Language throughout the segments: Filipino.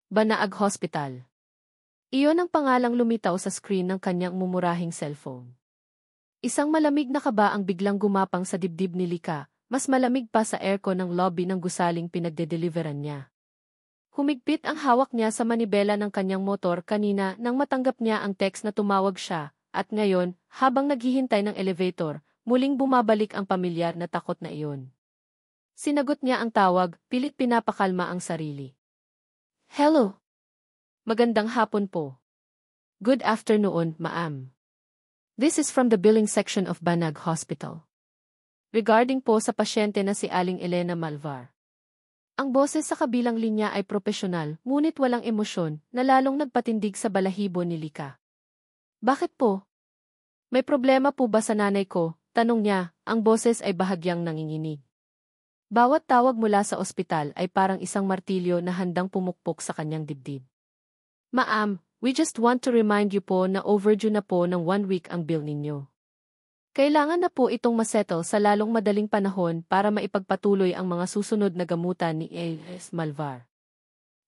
Banaag Hospital. Iyon ang pangalang lumitaw sa screen ng kanyang mumurahing cellphone. Isang malamig na kaba ang biglang gumapang sa dibdib ni Lika, mas malamig pa sa aircon ng lobby ng gusaling pinagdedeliveran niya. Humigpit ang hawak niya sa manibela ng kanyang motor kanina nang matanggap niya ang text na tumawag siya, at ngayon, habang naghihintay ng elevator, muling bumabalik ang pamilyar na takot na iyon. Sinagot niya ang tawag, pilit pinapakalma ang sarili. Hello. Magandang hapon po. Good afternoon, ma'am. This is from the billing section of Banag Hospital. Regarding po sa pasyente na si Aling Elena Malvar. Ang boses sa kabilang linya ay propesyonal, ngunit walang emosyon, na lalong nagpatindig sa balahibo ni Lika. Bakit po? May problema po ba sa nanay ko? Tanong niya, ang boses ay bahagyang nanginginig. Bawat tawag mula sa ospital ay parang isang martilyo na handang pumukpok sa kanyang dibdib. Ma'am, we just want to remind you po na overdue na po ng 1 week ang bill ninyo. Kailangan na po itong masettle sa lalong madaling panahon para maipagpatuloy ang mga susunod na gamutan ni A.S. Malvar.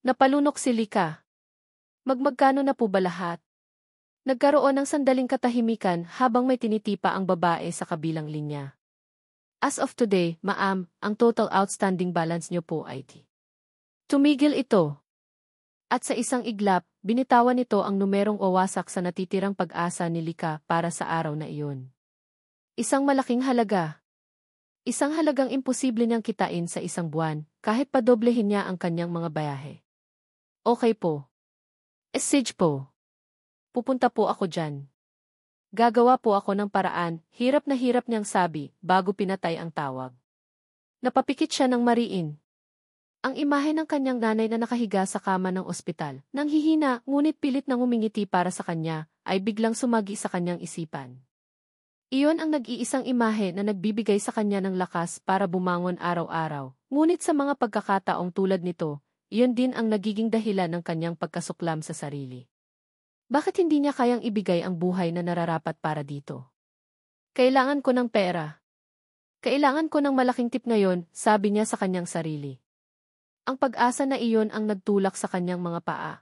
Napalunok si Lika. Magmagkano na po ba lahat? Nagkaroon ng sandaling katahimikan habang may tinitipa ang babae sa kabilang linya. As of today, ma'am, ang total outstanding balance niyo po ay Tumigil ito. At sa isang iglap, binitawan nito ang numerong wawasak sa natitirang pag-asa ni Lika para sa araw na iyon. Isang malaking halaga. Isang halagang imposible niyang kitain sa isang buwan, kahit padoblehin niya ang kanyang mga bayahe. Okay po. Message po. Pupunta po ako dyan. Gagawa po ako ng paraan, hirap na hirap niyang sabi, bago pinatay ang tawag. Napapikit siya ng mariin. Ang imahe ng kanyang nanay na nakahiga sa kama ng ospital, nang hihina ngunit pilit nang umingiti para sa kanya, ay biglang sumagi sa kanyang isipan. Iyon ang nag-iisang imahe na nagbibigay sa kanya ng lakas para bumangon araw-araw, ngunit sa mga pagkakataong tulad nito, iyon din ang nagiging dahilan ng kanyang pagkasuklam sa sarili. Bakit hindi niya kayang ibigay ang buhay na nararapat para dito? Kailangan ko ng pera. Kailangan ko ng malaking tip ngayon, sabi niya sa kanyang sarili. Ang pag-asa na iyon ang nagtulak sa kanyang mga paa.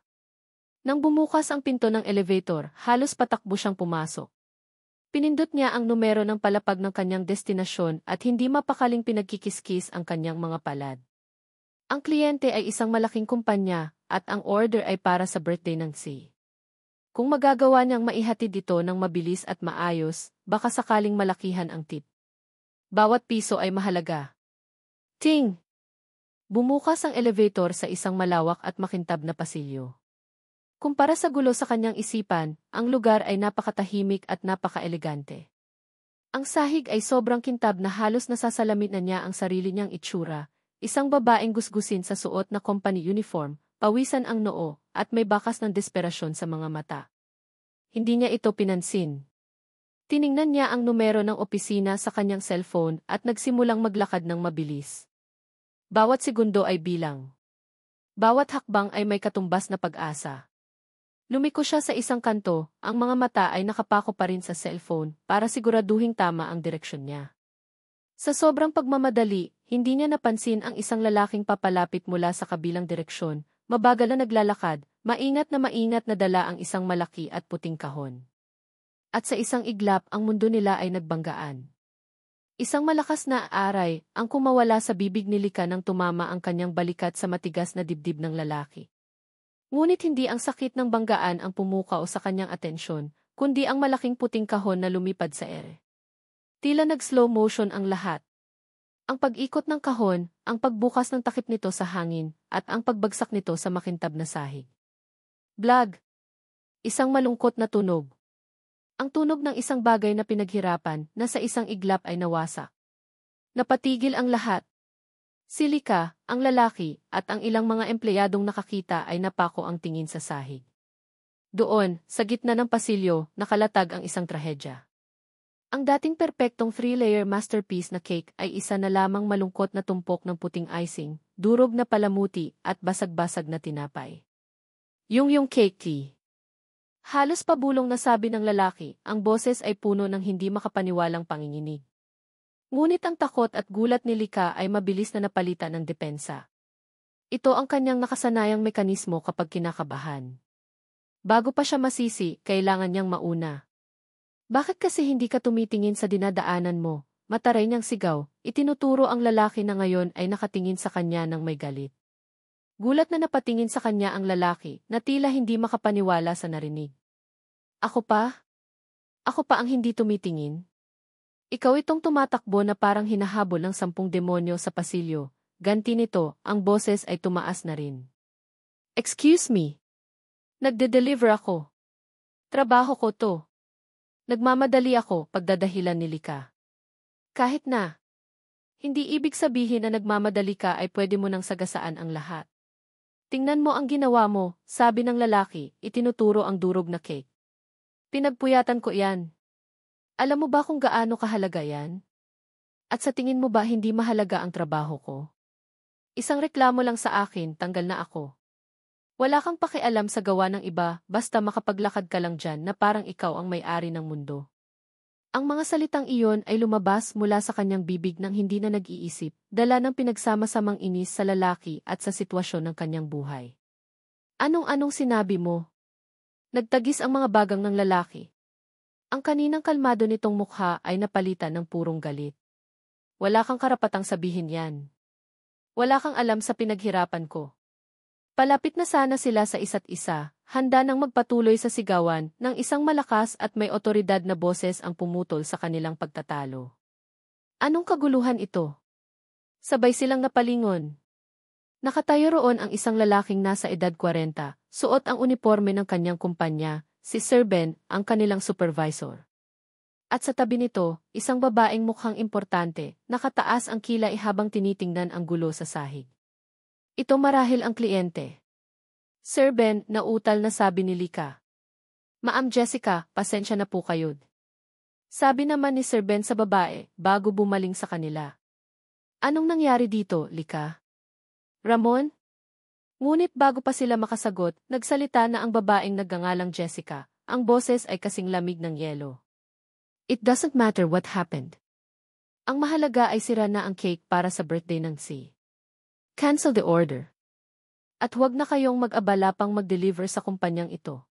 Nang bumukas ang pinto ng elevator, halos patakbo siyang pumasok. Pinindot niya ang numero ng palapag ng kanyang destinasyon at hindi mapakaling pinagkikiskis ang kanyang mga palad. Ang kliyente ay isang malaking kumpanya at ang order ay para sa birthday ng si. Kung magagawa niyang maihatid ito ng mabilis at maayos, baka sakaling malakihan ang tip. Bawat piso ay mahalaga. Ting! Bumukas ang elevator sa isang malawak at makintab na pasilyo. Kumpara sa gulo sa kanyang isipan, ang lugar ay napakatahimik at napaka-elegante. Ang sahig ay sobrang kintab na halos nasasalamit na niya ang sarili niyang itsura, isang babaeng gusgusin sa suot na company uniform, pawisan ang noo, at may bakas ng desperasyon sa mga mata. Hindi niya ito pinansin. Tiningnan niya ang numero ng opisina sa kanyang cellphone at nagsimulang maglakad ng mabilis. Bawat segundo ay bilang. Bawat hakbang ay may katumbas na pag-asa. Lumiko siya sa isang kanto, ang mga mata ay nakapako pa rin sa cellphone para siguraduhing tama ang direksyon niya. Sa sobrang pagmamadali, hindi niya napansin ang isang lalaking papalapit mula sa kabilang direksyon, mabagal na naglalakad, maingat na dala ang isang malaki at puting kahon. At sa isang iglap ang mundo nila ay nagbanggaan. Isang malakas na aray ang kumawala sa bibig ni Lika nang tumama ang kanyang balikat sa matigas na dibdib ng lalaki. Ngunit hindi ang sakit ng banggaan ang pumukaw sa kanyang atensyon, kundi ang malaking puting kahon na lumipad sa ere. Tila nag-slow motion ang lahat. Ang pag-ikot ng kahon, ang pagbukas ng takip nito sa hangin, at ang pagbagsak nito sa makintab na sahig. Blag! Isang malungkot na tunog. Ang tunog ng isang bagay na pinaghirapan na sa isang iglap ay nawasak. Napatigil ang lahat. Si Lika, ang lalaki, at ang ilang mga empleyadong nakakita ay napako ang tingin sa sahig. Doon, sa gitna ng pasilyo, nakalatag ang isang trahedya. Ang dating perpektong 3-layer masterpiece na cake ay isa na lamang malungkot na tumpok ng puting icing, durog na palamuti at basag-basag na tinapay. Yung cake. Halos pabulong na sabi ng lalaki, ang boses ay puno ng hindi makapaniwalang panginginig. Ngunit ang takot at gulat ni Lika ay mabilis na napalitan ng depensa. Ito ang kanyang nakasanayang mekanismo kapag kinakabahan. Bago pa siya masisi, kailangan niyang mauna. Bakit kasi hindi ka tumitingin sa dinadaanan mo? Mataray niyang sigaw, itinuturo ang lalaki na ngayon ay nakatingin sa kanya ng may galit. Gulat na napatingin sa kanya ang lalaki, na tila hindi makapaniwala sa narinig. Ako pa? Ako pa ang hindi tumitingin? Ikaw itong tumatakbo na parang hinahabol ng 10 demonyo sa pasilyo. Ganti nito, ang boses ay tumaas na rin. Excuse me. Nagde-deliver ako. Trabaho ko to. Nagmamadali ako, pagdadahilan ni Lika. Kahit na. Hindi ibig sabihin na nagmamadali ka ay pwede mo nang sagasaan ang lahat. Tingnan mo ang ginawa mo, sabi ng lalaki, itinuturo ang durog na cake. Pinagpuyatan ko yan. Alam mo ba kung gaano kahalaga yan? At sa tingin mo ba hindi mahalaga ang trabaho ko? Isang reklamo lang sa akin, tanggal na ako. Wala kang pakialam sa gawa ng iba, basta makapaglakad ka lang dyan na parang ikaw ang may-ari ng mundo. Ang mga salitang iyon ay lumabas mula sa kanyang bibig nang hindi na nag-iisip, dala ng pinagsama-samang inis sa lalaki at sa sitwasyon ng kanyang buhay. Anong-anong sinabi mo? Nagtagis ang mga bagang ng lalaki. Ang kaninang kalmado nitong mukha ay napalitan ng purong galit. Wala kang karapatang sabihin yan. Wala kang alam sa pinaghirapan ko. Palapit na sana sila sa isa't isa, handa nang magpatuloy sa sigawan, ng isang malakas at may otoridad na boses ang pumutol sa kanilang pagtatalo. Anong kaguluhan ito? Sabay silang napalingon. Nakatayo roon ang isang lalaking nasa edad 40, suot ang uniforme ng kanyang kumpanya, si Sir Ben, ang kanilang supervisor. At sa tabi nito, isang babaeng mukhang importante, nakataas ang kilay habang tinitingnan ang gulo sa sahig. Ito marahil ang kliyente. Sir Ben, nautal na sabi ni Lika. Ma'am Jessica, pasensya na po kayo. Sabi naman ni Sir Ben sa babae, bago bumaling sa kanila. Anong nangyari dito, Lika? Ramon? Ngunit bago pa sila makasagot, nagsalita na ang babaeng nagngangalang Jessica. Ang boses ay kasing lamig ng yelo. It doesn't matter what happened. Ang mahalaga ay sira na ang cake para sa birthday ng si. Cancel the order. At huwag na kayong mag-abala pang mag-deliver sa kumpanyang ito.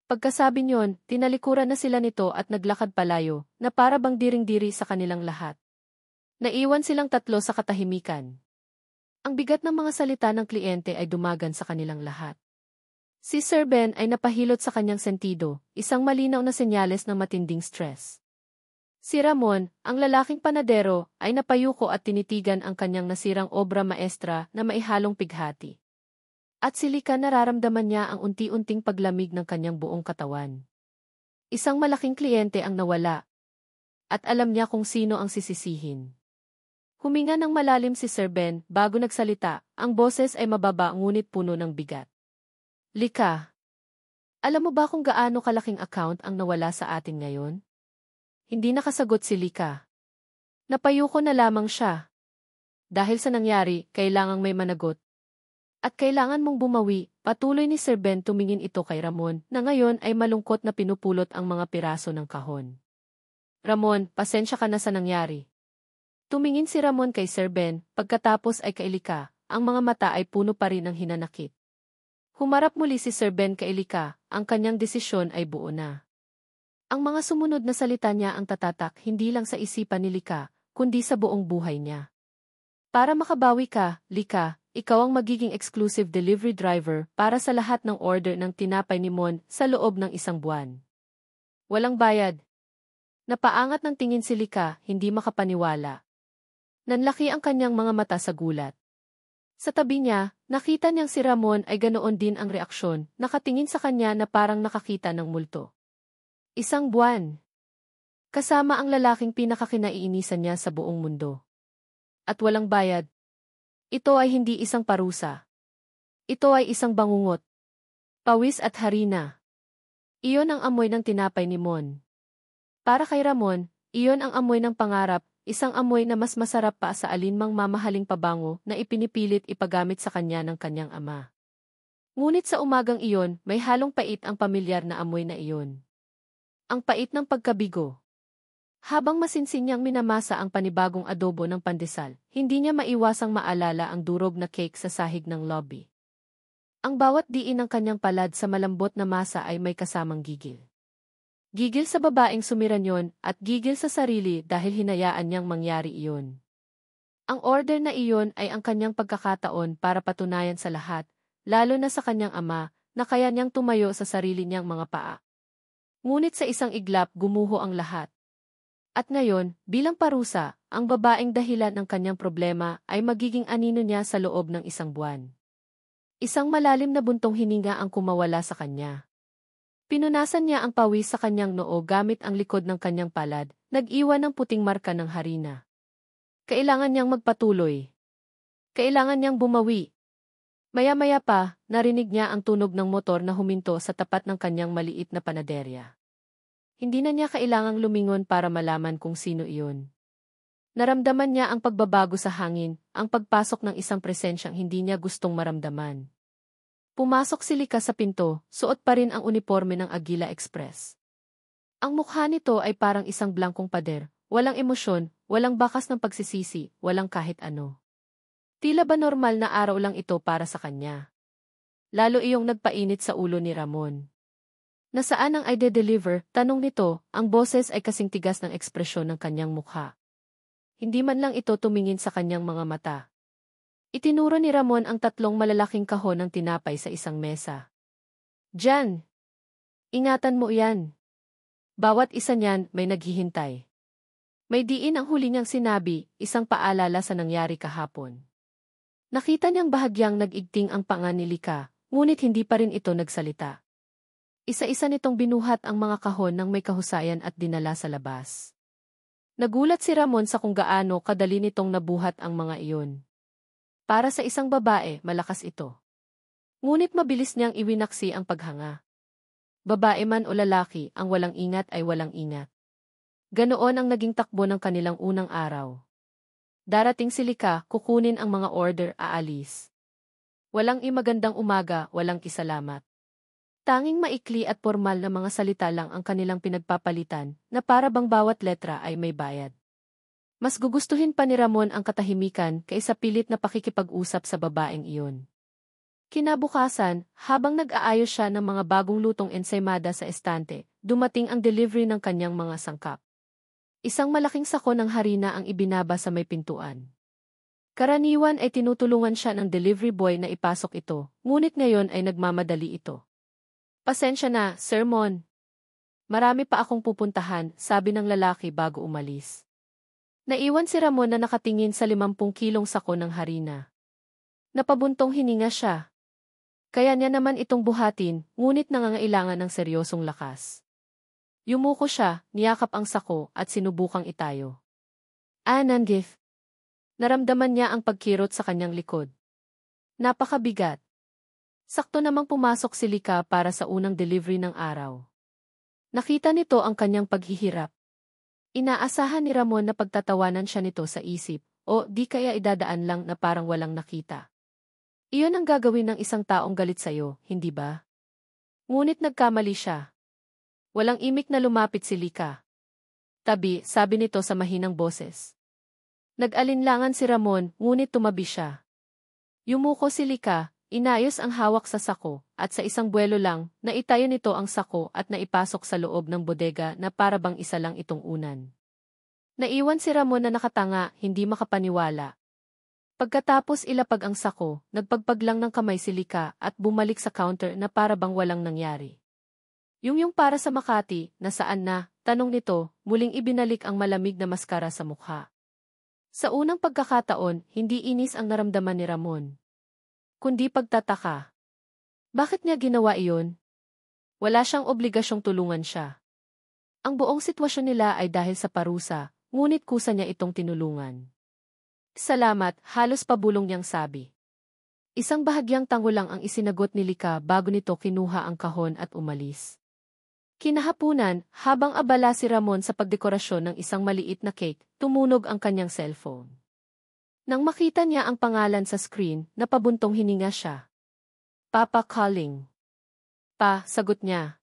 Pagkasabi niyon, tinalikuran na sila nito at naglakad palayo, na para bang diring-diri sa kanilang lahat. Naiwan silang tatlo sa katahimikan. Ang bigat ng mga salita ng kliyente ay dumagan sa kanilang lahat. Si Sir Ben ay napahilot sa kanyang sentido, isang malinaw na senyales ng matinding stress. Si Ramon, ang lalaking panadero, ay napayuko at tinitigan ang kanyang nasirang obra maestra na maihalong pighati. At si Lika nararamdaman niya ang unti-unting paglamig ng kanyang buong katawan. Isang malaking kliyente ang nawala. At alam niya kung sino ang sisisihin. Huminga ng malalim si Sir Ben bago nagsalita, ang boses ay mababa ngunit puno ng bigat. Lika, alam mo ba kung gaano kalaking account ang nawala sa atin ngayon? Hindi nakasagot si Lika. Napayuko na lamang siya. Dahil sa nangyari, kailangang may managot. At kailangan mong bumawi, patuloy ni Sir Ben tumingin ito kay Ramon, na ngayon ay malungkot na pinupulot ang mga piraso ng kahon. Ramon, pasensya ka na sa nangyari. Tumingin si Ramon kay Sir Ben, pagkatapos ay kay Lika, ang mga mata ay puno pa rin ng hinanakit. Humarap muli si Sir Ben kay Lika, ang kanyang desisyon ay buo na. Ang mga sumunod na salita niya ang tatatak hindi lang sa isipan ni Lika, kundi sa buong buhay niya. Para makabawi ka, Lika, ikaw ang magiging exclusive delivery driver para sa lahat ng order ng tinapay ni Mon sa loob ng 1 buwan. Walang bayad. Napaangat ng tingin si Lika, hindi makapaniwala. Nanlaki ang kanyang mga mata sa gulat. Sa tabi niya, nakita niyang si Ramon ay ganoon din ang reaksyon, nakatingin sa kanya na parang nakakita ng multo. 1 buwan. Kasama ang lalaking pinakakinaiinisan niya sa buong mundo. At walang bayad. Ito ay hindi isang parusa. Ito ay isang bangungot. Pawis at harina. Iyon ang amoy ng tinapay ni Mon. Para kay Ramon, iyon ang amoy ng pangarap, isang amoy na mas masarap pa sa alinmang mamahaling pabango na ipinipilit ipagamit sa kanya ng kanyang ama. Ngunit sa umagang iyon, may halong pait ang pamilyar na amoy na iyon. Ang pait ng pagkabigo. Habang masinsin niyang minamasa ang panibagong adobo ng pandesal, hindi niya maiwasang maalala ang durog na cake sa sahig ng lobby. Ang bawat diin ng kanyang palad sa malambot na masa ay may kasamang gigil. Gigil sa babaeng sumiran yon at gigil sa sarili dahil hinayaan niyang mangyari iyon. Ang order na iyon ay ang kanyang pagkakataon para patunayan sa lahat, lalo na sa kanyang ama, na kaya niyang tumayo sa sarili niyang mga paa. Ngunit sa isang iglap gumuho ang lahat. At ngayon, bilang parusa, ang babaeng dahilan ng kanyang problema ay magiging anino niya sa loob ng isang buwan. Isang malalim na buntong hininga ang kumawala sa kanya. Pinunasan niya ang pawis sa kanyang noo gamit ang likod ng kanyang palad, nag-iwan ng puting marka ng harina. Kailangan niyang magpatuloy. Kailangan niyang bumawi. Maya-maya pa, narinig niya ang tunog ng motor na huminto sa tapat ng kanyang maliit na panaderya. Hindi na niya kailangang lumingon para malaman kung sino iyon. Naramdaman niya ang pagbabago sa hangin, ang pagpasok ng isang presensyang hindi niya gustong maramdaman. Pumasok si Lika sa pinto, suot pa rin ang uniforme ng Agila Express. Ang mukha nito ay parang isang blankong pader, walang emosyon, walang bakas ng pagsisisi, walang kahit ano. Tila ba normal na araw lang ito para sa kanya? Lalo iyong nagpainit sa ulo ni Ramon. Nasaan ang ide-deliver? Tanong nito, ang boses ay kasing tigas ng ekspresyon ng kanyang mukha. Hindi man lang ito tumingin sa kanyang mga mata. Itinuro ni Ramon ang 3 malalaking kahon ng tinapay sa isang mesa. Diyan! Ingatan mo yan. Bawat isa niyan may naghihintay. May diin ang huli niyang sinabi, isang paalala sa nangyari kahapon. Nakita niyang bahagyang nag-igting ang panga ni Lika, ngunit hindi pa rin ito nagsalita. Isa-isa nitong binuhat ang mga kahon ng may kahusayan at dinala sa labas. Nagulat si Ramon sa kung gaano kadali nitong nabuhat ang mga iyon. Para sa isang babae, malakas ito. Ngunit mabilis niyang iwinaksi ang paghanga. Babae man o lalaki, ang walang ingat ay walang ingat. Ganoon ang naging takbo ng kanilang unang araw. Darating si Lika, kukunin ang mga order, aalis. Walang imagandang umaga, walang kisalamat. Tanging maikli at formal na mga salita lang ang kanilang pinagpapalitan, na para bang bawat letra ay may bayad. Mas gugustuhin pa ni Ramon ang katahimikan kaysa pilit na pakikipag-usap sa babaeng iyon. Kinabukasan, habang nag-aayos siya ng mga bagong lutong ensaymada sa estante, dumating ang delivery ng kanyang mga sangkap. Isang malaking sako ng harina ang ibinaba sa may pintuan. Karaniwan ay tinutulungan siya ng delivery boy na ipasok ito, ngunit ngayon ay nagmamadali ito. Pasensya na, Sir Mon. Marami pa akong pupuntahan, sabi ng lalaki bago umalis. Naiwan si Ramon na nakatingin sa 50 kilong sako ng harina. Napabuntong hininga siya. Kaya niya naman itong buhatin, ngunit nangangailangan ng seryosong lakas. Yumuko siya, niyakap ang sako at sinubukang itayo. Nangif. Naramdaman niya ang pagkirot sa kanyang likod. Napakabigat. Sakto namang pumasok si Lika para sa unang delivery ng araw. Nakita nito ang kanyang paghihirap. Inaasahan ni Ramon na pagtatawanan siya nito sa isip, o di kaya idadaan lang na parang walang nakita. Iyon ang gagawin ng isang taong galit sa'yo, hindi ba? Ngunit nagkamali siya. Walang imik na lumapit si Lika. Tabi, sabi nito sa mahinang boses. Nag-alinlangan si Ramon, ngunit tumabi siya. Yumuko si Lika. Inayos ang hawak sa sako, at sa isang buwelo lang, naitayo nito ang sako at naipasok sa loob ng bodega na para bang isa lang itong unan. Naiwan si Ramon na nakatanga, hindi makapaniwala. Pagkatapos ilapag ang sako, nagpagpag lang ng kamay si Lika at bumalik sa counter na para bang walang nangyari. Yung para sa Makati, nasaan na, tanong nito, muling ibinalik ang malamig na maskara sa mukha. Sa unang pagkakataon, hindi inis ang naramdaman ni Ramon, kundi pagtataka. Bakit niya ginawa iyon? Wala siyang obligasyong tulungan siya. Ang buong sitwasyon nila ay dahil sa parusa, ngunit kusa niya itong tinulungan. Salamat, halos pabulong niyang sabi. Isang bahagyang tango lang ang isinagot ni Lika bago nito kinuha ang kahon at umalis. Kinahapunan, habang abala si Ramon sa pagdekorasyon ng isang maliit na cake, tumunog ang kanyang cellphone. Nang makita niya ang pangalan sa screen, napabuntong hininga siya. Papa calling. Pa, sagot niya.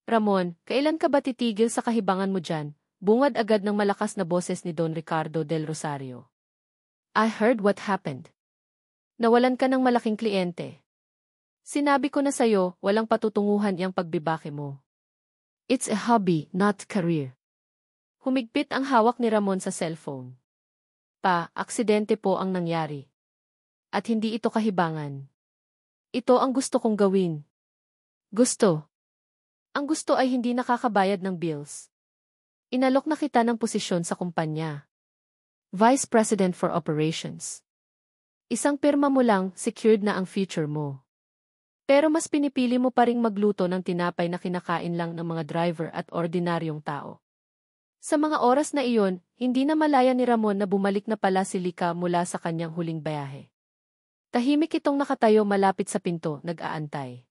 Ramon, kailan ka ba titigil sa kahibangan mo dyan? bungad agad ng malakas na boses ni Don Ricardo del Rosario. I heard what happened. Nawalan ka ng malaking kliyente. Sinabi ko na sa'yo, walang patutunguhan iyang pagbibake mo. It's a hobby, not career. Humigpit ang hawak ni Ramon sa cellphone. Aksidente po ang nangyari. At hindi ito kahibangan. Ito ang gusto kong gawin. Gusto. Ang gusto ay hindi nakakabayad ng bills. Inalok na kita ng posisyon sa kumpanya. Vice President for Operations. Isang pirma mo lang, secured na ang future mo. Pero mas pinipili mo pa ring magluto ng tinapay na kinakain lang ng mga driver at ordinaryong tao. Sa mga oras na iyon, hindi na malaya ni Ramon na bumalik na pala si Lika mula sa kanyang huling biyahe. Tahimik itong nakatayo malapit sa pinto, nag-aantay.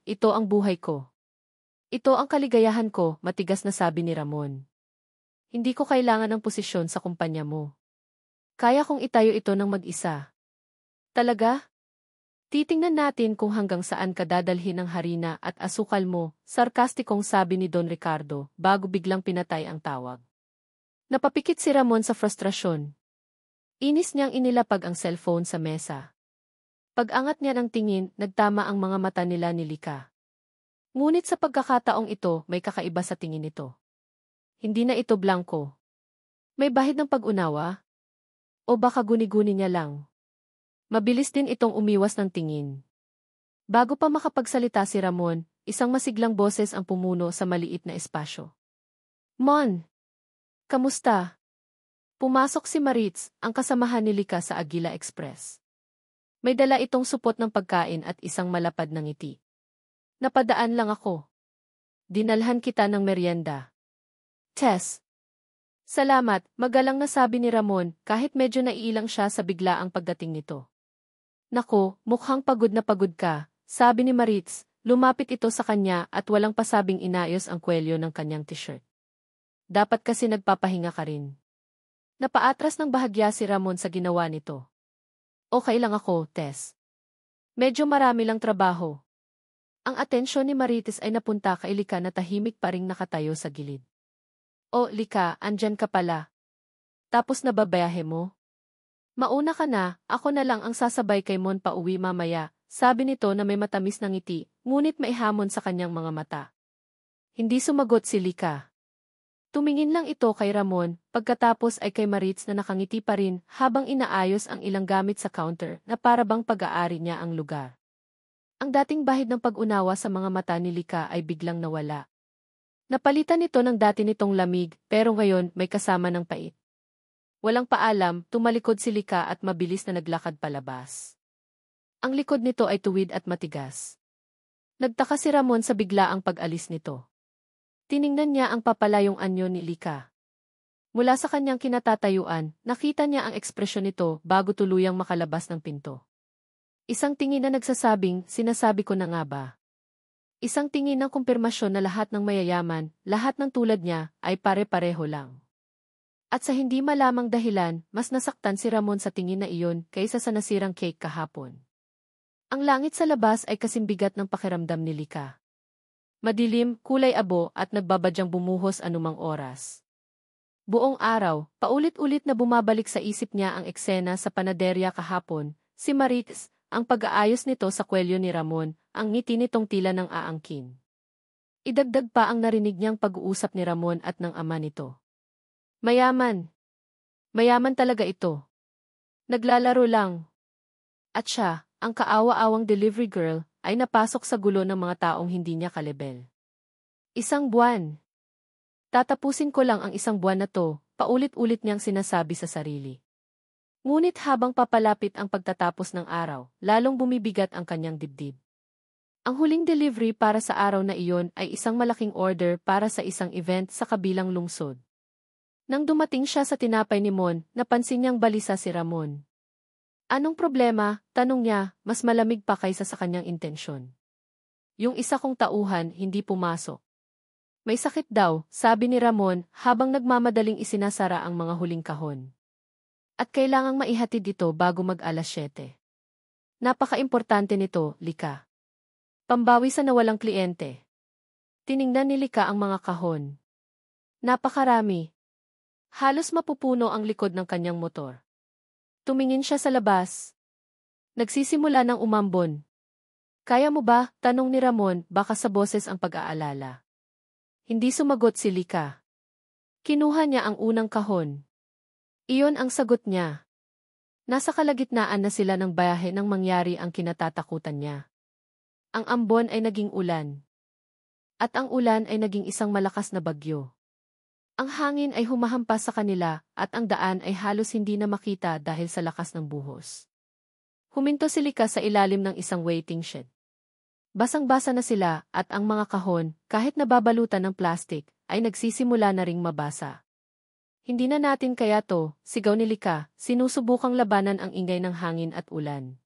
Ito ang buhay ko. Ito ang kaligayahan ko, matigas na sabi ni Ramon. Hindi ko kailangan ng posisyon sa kumpanya mo. Kaya kong itayo ito ng mag-isa. Talaga? Titingnan natin kung hanggang saan ka dadalhin ng harina at asukal mo, sarkastikong sabi ni Don Ricardo, bago biglang pinatay ang tawag. Napapikit si Ramon sa frustrasyon. Inis niyang inilapag ang cellphone sa mesa. Pag-angat niya ng tingin, nagtama ang mga mata nila ni Lika. Ngunit sa pagkakataong ito, may kakaiba sa tingin nito. Hindi na ito blanco. May bahid ng pag-unawa? O baka guni-guni niya lang? Mabilis din itong umiwas ng tingin. Bago pa makapagsalita si Ramon, isang masiglang boses ang pumuno sa maliit na espasyo. Mon! Kamusta? Pumasok si Maritz, ang kasamahan ni Lika sa Aguila Express. May dala itong supot ng pagkain at isang malapad na ngiti. Napadaan lang ako. Dinalhan kita ng merienda. Tess. Salamat, magalang na sabi ni Ramon kahit medyo naiilang siya sa biglaang pagdating nito. Nako, mukhang pagod na pagod ka, sabi ni Maritz, lumapit ito sa kanya at walang pasabing inayos ang kwelyo ng kanyang t-shirt. Dapat kasi nagpapahinga ka rin. Napaatras ng bahagya si Ramon sa ginawa nito. Okay lang ako, Tess. Medyo marami lang trabaho. Ang atensyon ni Marites ay napunta kay Lika na tahimik pa ring nakatayo sa gilid. O, Lika, andyan ka pala. Tapos na babayahe mo? Mauna ka na, ako na lang ang sasabay kay Mon pauwi mamaya, sabi nito na may matamis na ngiti, ngunit maihamon sa kanyang mga mata. Hindi sumagot si Lika. Tumingin lang ito kay Ramon, pagkatapos ay kay Maritz na nakangiti pa rin habang inaayos ang ilang gamit sa counter na parabang pag-aari niya ang lugar. Ang dating bahid ng pag-unawa sa mga mata ni Lika ay biglang nawala. Napalitan nito ng dati nitong lamig, pero ngayon may kasama ng pait. Walang paalam, tumalikod si Lika at mabilis na naglakad palabas. Ang likod nito ay tuwid at matigas. Nagtaka si Ramon sa biglaang pag-alis nito. Tiningnan niya ang papalayong anyo ni Lika. Mula sa kanyang kinatatayuan, nakita niya ang ekspresyon nito bago tuluyang makalabas ng pinto. Isang tingin na nagsasabing, sinasabi ko na nga ba? Isang tingin ng kumpirmasyon na lahat ng mayayaman, lahat ng tulad niya, ay pare-pareho lang. At sa hindi malamang dahilan, mas nasaktan si Ramon sa tingin na iyon kaysa sa nasirang cake kahapon. Ang langit sa labas ay kasimbigat ng pakiramdam ni Lika. Madilim, kulay abo at nagbabadyang bumuhos anumang oras. Buong araw, paulit-ulit na bumabalik sa isip niya ang eksena sa panaderya kahapon, si Maritz, ang pag-aayos nito sa kwelyo ni Ramon, ang ngiti nitong tila ng aangkin. Idagdag pa ang narinig niyang pag-uusap ni Ramon at ng ama nito. Mayaman. Mayaman talaga ito. Naglalaro lang. At siya, ang kaawa-awang delivery girl, ay napasok sa gulo ng mga taong hindi niya kalebel. Isang buwan. Tatapusin ko lang ang isang buwan na to, paulit-ulit niyang sinasabi sa sarili. Ngunit habang papalapit ang pagtatapos ng araw, lalong bumibigat ang kanyang dibdib. Ang huling delivery para sa araw na iyon ay isang malaking order para sa isang event sa kabilang lungsod. Nang dumating siya sa tinapay ni Mon, napansin niyang balisa si Ramon. Anong problema? Tanong niya, mas malamig pa kaysa sa kanyang intensyon. Yung isa kong tauhan hindi pumasok. May sakit daw, sabi ni Ramon habang nagmamadaling isinasara ang mga huling kahon. At kailangang maihatid ito bago mag-alas 7. Napaka-importante nito, Lika. Pambawi sa nawalang kliyente. Tiningnan ni Lika ang mga kahon. Napakarami. Halos mapupuno ang likod ng kanyang motor. Tumingin siya sa labas. Nagsisimula ng umambon. Kaya mo ba? Tanong ni Ramon, baka sa boses ang pag-aalala. Hindi sumagot si Lika. Kinuha niya ang unang kahon. Iyon ang sagot niya. Nasa kalagitnaan na sila ng bayahe nang mangyari ang kinatatakutan niya. Ang ambon ay naging ulan. At ang ulan ay naging isang malakas na bagyo. Ang hangin ay humahampas sa kanila at ang daan ay halos hindi na makita dahil sa lakas ng buhos. Huminto si Lika sa ilalim ng isang waiting shed. Basang-basa na sila at ang mga kahon, kahit nababalutan ng plastik, ay nagsisimula na ring mabasa. Hindi na natin kaya to, sigaw ni Lika, sinusubukang labanan ang ingay ng hangin at ulan.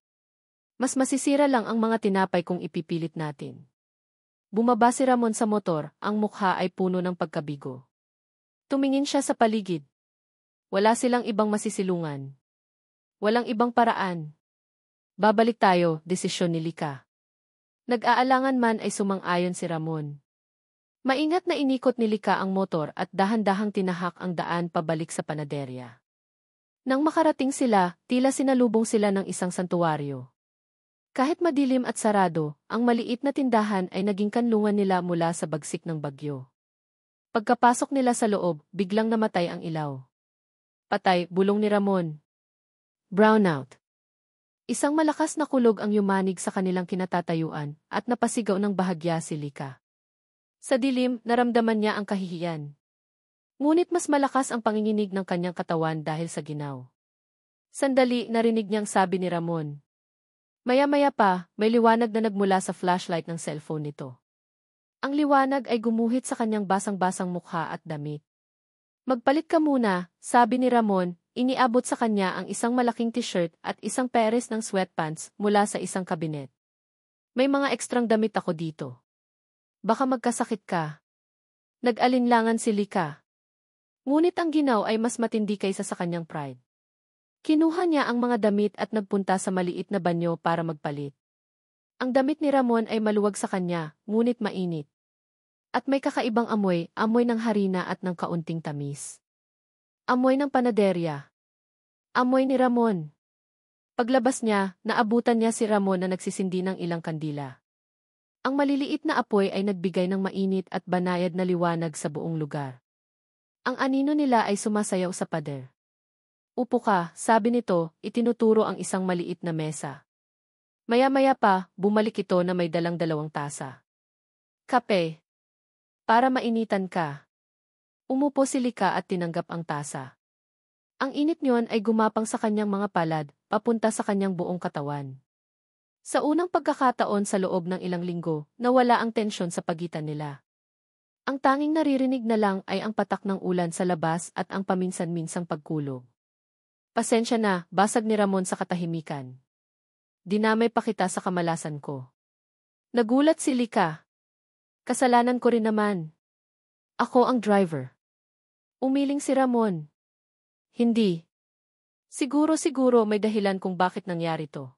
Mas masisira lang ang mga tinapay kung ipipilit natin. Bumaba si Ramon sa motor, ang mukha ay puno ng pagkabigo. Tumingin siya sa paligid. Wala silang ibang masisilungan. Walang ibang paraan. Babalik tayo, desisyon ni Lika. Nag-aalangan man ay sumang-ayon si Ramon. Maingat na inikot ni Lika ang motor at dahan-dahang tinahak ang daan pabalik sa panaderya. Nang makarating sila, tila sinalubong sila ng isang santuwaryo. Kahit madilim at sarado, ang maliit na tindahan ay naging kanlungan nila mula sa bagsik ng bagyo. Pagkapasok nila sa loob, biglang namatay ang ilaw. Patay, bulong ni Ramon. Brownout. Isang malakas na kulog ang yumanig sa kanilang kinatatayuan at napasigaw ng bahagya si Lika. Sa dilim, naramdaman niya ang kahihiyan. Ngunit mas malakas ang panginginig ng kanyang katawan dahil sa ginaw. Sandali, narinig niyang sabi ni Ramon. Maya-maya pa, may liwanag na nagmula sa flashlight ng cellphone nito. Ang liwanag ay gumuhit sa kanyang basang-basang mukha at damit. Magpalit ka muna, sabi ni Ramon, iniabot sa kanya ang isang malaking t-shirt at isang pares ng sweatpants mula sa isang kabinet. May mga ekstrang damit ako dito. Baka magkasakit ka. Nag-alinlangan si Lika. Ngunit ang ginaw ay mas matindi kaysa sa kanyang pride. Kinuha niya ang mga damit at nagpunta sa maliit na banyo para magpalit. Ang damit ni Ramon ay maluwag sa kanya, ngunit mainit. At may kakaibang amoy, amoy ng harina at ng kaunting tamis. Amoy ng panaderya. Amoy ni Ramon. Paglabas niya, naabutan niya si Ramon na nagsisindi ng ilang kandila. Ang maliliit na apoy ay nagbigay ng mainit at banayad na liwanag sa buong lugar. Ang anino nila ay sumasayaw sa pader. Upo ka, sabi nito, itinuturo ang isang maliit na mesa. Maya-maya pa, bumalik ito na may dalang 2 tasa. Kape. Para mainitan ka. Umupo si Lika at tinanggap ang tasa. Ang init niyon ay gumapang sa kanyang mga palad, papunta sa kanyang buong katawan. Sa unang pagkakataon sa loob ng ilang linggo, nawala ang tensyon sa pagitan nila. Ang tanging naririnig na lang ay ang patak ng ulan sa labas at ang paminsan-minsang pagkulog. Pasensya na, basag ni Ramon sa katahimikan. Dinamay pa kita sa kamalasan ko. Nagulat si Lika. Kasalanan ko rin naman. Ako ang driver. Umiling si Ramon. Hindi. Siguro may dahilan kung bakit nangyari to.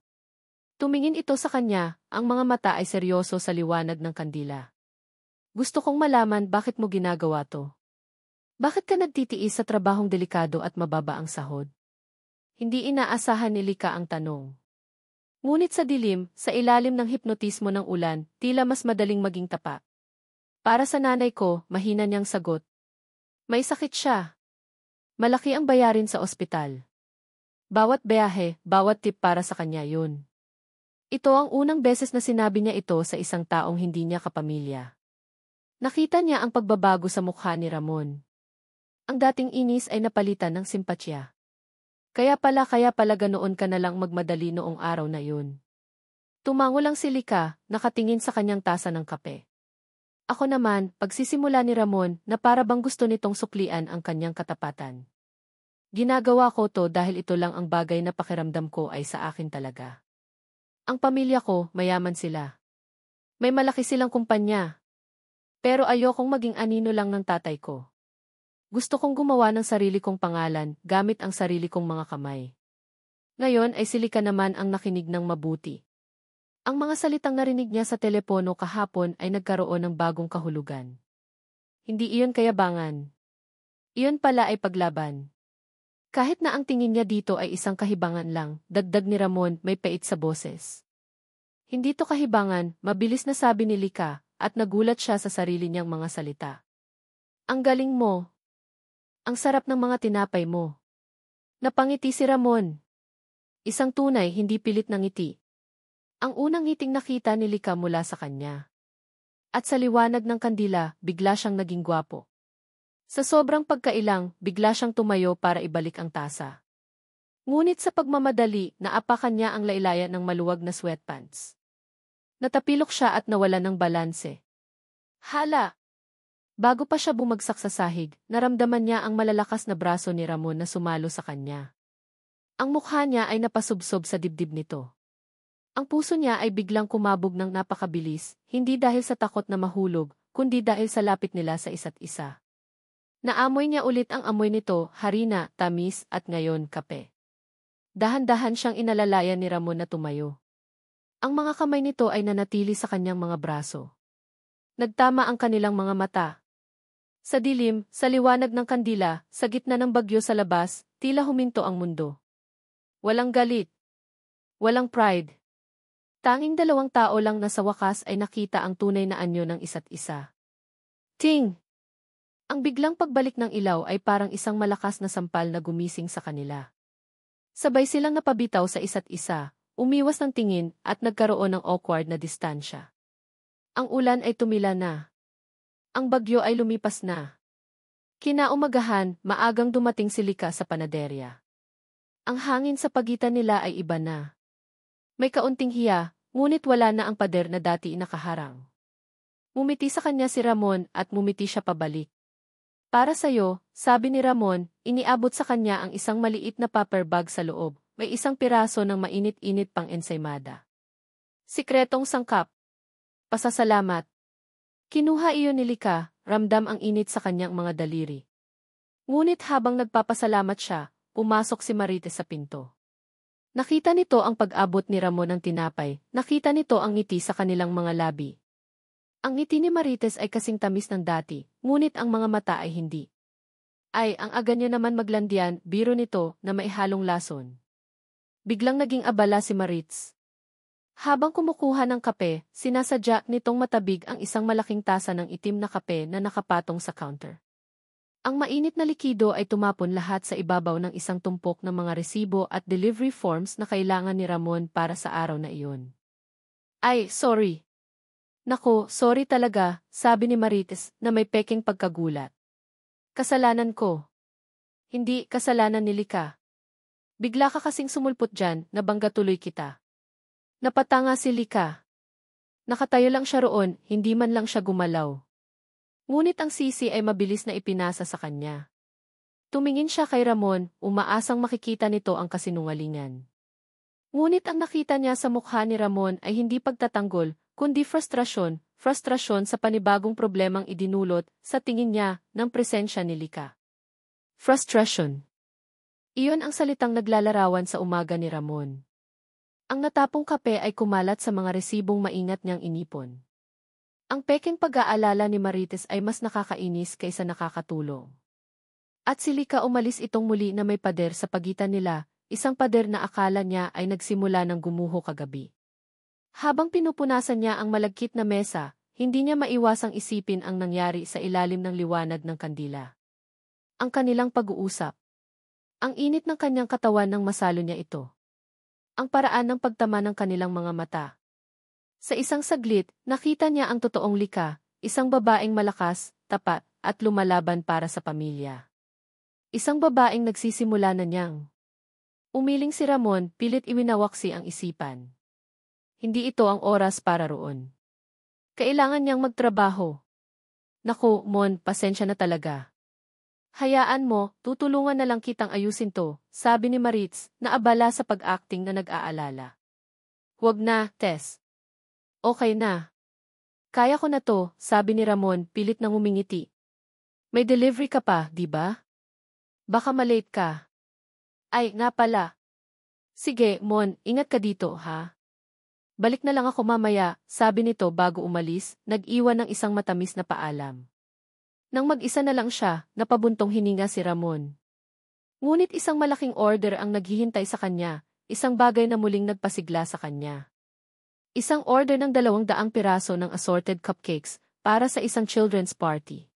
Tumingin ito sa kanya, ang mga mata ay seryoso sa liwanag ng kandila. Gusto kong malaman bakit mo ginagawa to. Bakit ka nagtitiis sa trabahong delikado at mababa ang sahod? Hindi inaasahan ni Lika ang tanong. Ngunit sa dilim, sa ilalim ng hipnotismo ng ulan, tila mas madaling maging tapat. Para sa nanay ko, mahina niyang sagot. May sakit siya. Malaki ang bayarin sa ospital. Bawat biyahe, bawat tip para sa kanya yun. Ito ang unang beses na sinabi niya ito sa isang taong hindi niya kapamilya. Nakita niya ang pagbabago sa mukha ni Ramon. Ang dating inis ay napalitan ng simpatya. Kaya pala ganoon ka na lang magmadali noong araw na yun. Tumango lang si Lika, nakatingin sa kanyang tasa ng kape. Ako naman, pagsisimula ni Ramon na para bang gusto nitong suklian ang kanyang katapatan. Ginagawa ko to dahil ito lang ang bagay na pakiramdam ko ay sa akin talaga. Ang pamilya ko, mayaman sila. May malaki silang kumpanya. Pero ayokong maging anino lang ng tatay ko. Gusto kong gumawa ng sarili kong pangalan gamit ang sarili kong mga kamay. Ngayon ay si Lika naman ang nakinig ng mabuti. Ang mga salitang narinig niya sa telepono kahapon ay nagkaroon ng bagong kahulugan. Hindi iyon kayabangan. Iyon pala ay paglaban. Kahit na ang tingin niya dito ay isang kahibangan lang, dagdag ni Ramon may pait sa boses. Hindi to kahibangan, mabilis na sabi ni Lika, at nagulat siya sa sarili niyang mga salita. Ang galing mo. Ang sarap ng mga tinapay mo. Napangiti si Ramon. Isang tunay, hindi pilit na ngiti. Ang unang ngiting nakita ni Lika mula sa kanya. At sa liwanag ng kandila, bigla siyang naging gwapo. Sa sobrang pagkailang, bigla siyang tumayo para ibalik ang tasa. Ngunit sa pagmamadali, naapakan niya ang laylayan ng maluwag na sweatpants. Natapilok siya at nawala ng balanse. Hala! Bago pa siya bumagsak sa sahig, naramdaman niya ang malalakas na braso ni Ramon na sumalo sa kanya. Ang mukha niya ay napasubsob sa dibdib nito. Ang puso niya ay biglang kumabog ng napakabilis, hindi dahil sa takot na mahulog, kundi dahil sa lapit nila sa isa't isa. Naamoy niya ulit ang amoy nito, harina, tamis, at ngayon kape. Dahan-dahan siyang inalalayan ni Ramon na tumayo. Ang mga kamay nito ay nanatili sa kanyang mga braso. Nagtama ang kanilang mga mata. Sa dilim, sa liwanag ng kandila, sa gitna ng bagyo sa labas, tila huminto ang mundo. Walang galit. Walang pride. Tanging dalawang tao lang na sa wakas ay nakita ang tunay na anyo ng isa't isa. Ting! Ang biglang pagbalik ng ilaw ay parang isang malakas na sampal na gumising sa kanila. Sabay silang napabitaw sa isa't isa, umiwas ng tingin at nagkaroon ng awkward na distansya. Ang ulan ay tumila na. Ang bagyo ay lumipas na. Kinaumagahan, maagang dumating si Lika sa panaderya. Ang hangin sa pagitan nila ay iba na. May kaunting hiya, ngunit wala na ang pader na dati nakaharang. Mumiti sa kanya si Ramon at mumiti siya pabalik. Para sa'yo, sabi ni Ramon, iniabot sa kanya ang isang maliit na paper bag sa loob, may isang piraso ng mainit-init pang ensaymada. Sikretong sangkap. Pasasalamat. Kinuha iyon ni Lika, ramdam ang init sa kanyang mga daliri. Ngunit habang nagpapasalamat siya, pumasok si Marites sa pinto. Nakita nito ang pag-abot ni Ramon ng tinapay, nakita nito ang ngiti sa kanilang mga labi. Ang ngiti ni Marites ay kasing tamis ng dati, ngunit ang mga mata ay hindi. Ay, ang aga niya naman maglandian, biro nito, na may halong lason. Biglang naging abala si Maritz. Habang kumukuha ng kape, sinasadya nitong matabig ang isang malaking tasa ng itim na kape na nakapatong sa counter. Ang mainit na likido ay tumapon lahat sa ibabaw ng isang tumpok ng mga resibo at delivery forms na kailangan ni Ramon para sa araw na iyon. Ay, sorry. Nako, sorry talaga, sabi ni Marites na may peking pagkagulat. Kasalanan ko. Hindi, kasalanan ni Lika. Bigla ka kasing sumulpot dyan, nabangga tuloy kita. Napatanga si Lika. Nakatayo lang siya roon, hindi man lang siya gumalaw. Ngunit ang sisi ay mabilis na ipinasa sa kanya. Tumingin siya kay Ramon, umaasang makikita nito ang kasinungalingan. Ngunit ang nakita niya sa mukha ni Ramon ay hindi pagtatanggol, kundi frustrasyon sa panibagong problemang idinulot sa tingin niya ng presensya ni Lika. Frustration. Iyon ang salitang naglalarawan sa umaga ni Ramon. Ang natapong kape ay kumalat sa mga resibong maingat niyang inipon. Ang peking pag-aalala ni Marites ay mas nakakainis kaysa nakakatulong. At si Lika umalis itong muli na may pader sa pagitan nila, isang pader na akala niya ay nagsimula ng gumuho kagabi. Habang pinupunasan niya ang malagkit na mesa, hindi niya maiwasang isipin ang nangyari sa ilalim ng liwanag ng kandila. Ang kanilang pag-uusap. Ang init ng kanyang katawan nang masalo niya ito. Ang paraan ng pagtama ng kanilang mga mata. Sa isang saglit, nakita niya ang totoong Lika, isang babaeng malakas, tapat, at lumalaban para sa pamilya. Isang babaeng nagsisimula na niyang. Umiling si Ramon, pilit iwinawaksi ang isipan. Hindi ito ang oras para roon. Kailangan niyang magtrabaho. Naku, Mon, pasensya na talaga. Hayaan mo, tutulungan na lang kitang ayusin to, sabi ni Maritz, na abala sa pag-acting na nag-aalala. Huwag na, Tess. Okay na. Kaya ko na to, sabi ni Ramon, pilit nang umingiti. May delivery ka pa, di ba? Baka malate ka. Ay, nga pala. Sige, Mon, ingat ka dito, ha? Balik na lang ako mamaya, sabi nito bago umalis, nag-iwan ng isang matamis na paalam. Nang mag-isa na lang siya, napabuntong hininga si Ramon. Ngunit isang malaking order ang naghihintay sa kanya, isang bagay na muling nagpasigla sa kanya. Isang order ng 200 piraso ng assorted cupcakes para sa isang children's party.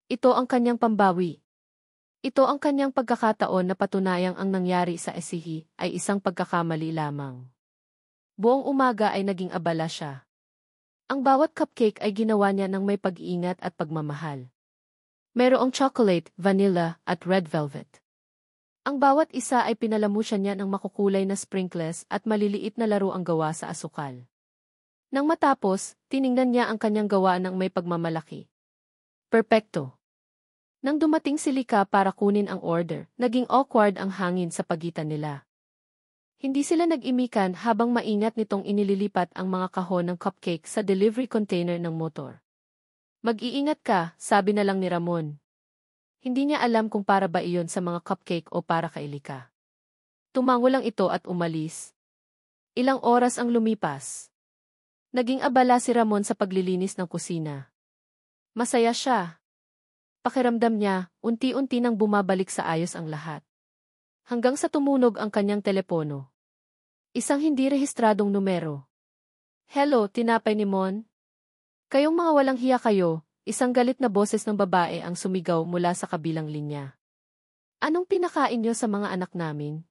Ito ang kanyang pambawi. Ito ang kanyang pagkakataon na patunayang ang nangyari sa esihi ay isang pagkakamali lamang. Buong umaga ay naging abala siya. Ang bawat cupcake ay ginawa niya ng may pag-iingat at pagmamahal. Mayroong chocolate, vanilla, at red velvet. Ang bawat isa ay pinalamusan niya ng makukulay na sprinkles at maliliit na laro ang gawa sa asukal. Nang matapos, tiningnan niya ang kanyang gawa ng may pagmamalaki. Perpekto. Nang dumating si Lika para kunin ang order, naging awkward ang hangin sa pagitan nila. Hindi sila nag-imikan habang maingat nitong inililipat ang mga kahon ng cupcake sa delivery container ng motor. Mag-iingat ka, sabi na lang ni Ramon. Hindi niya alam kung para ba iyon sa mga cupcake o para kay Lika. Tumango lang ito at umalis. Ilang oras ang lumipas. Naging abala si Ramon sa paglilinis ng kusina. Masaya siya. Pakiramdam niya, unti-unti nang bumabalik sa ayos ang lahat. Hanggang sa tumunog ang kanyang telepono. Isang hindi rehistradong numero. Hello, tinapay ni Mon? Kayong mga walang hiya kayo, isang galit na boses ng babae ang sumigaw mula sa kabilang linya. Anong pinakain niyo sa mga anak namin?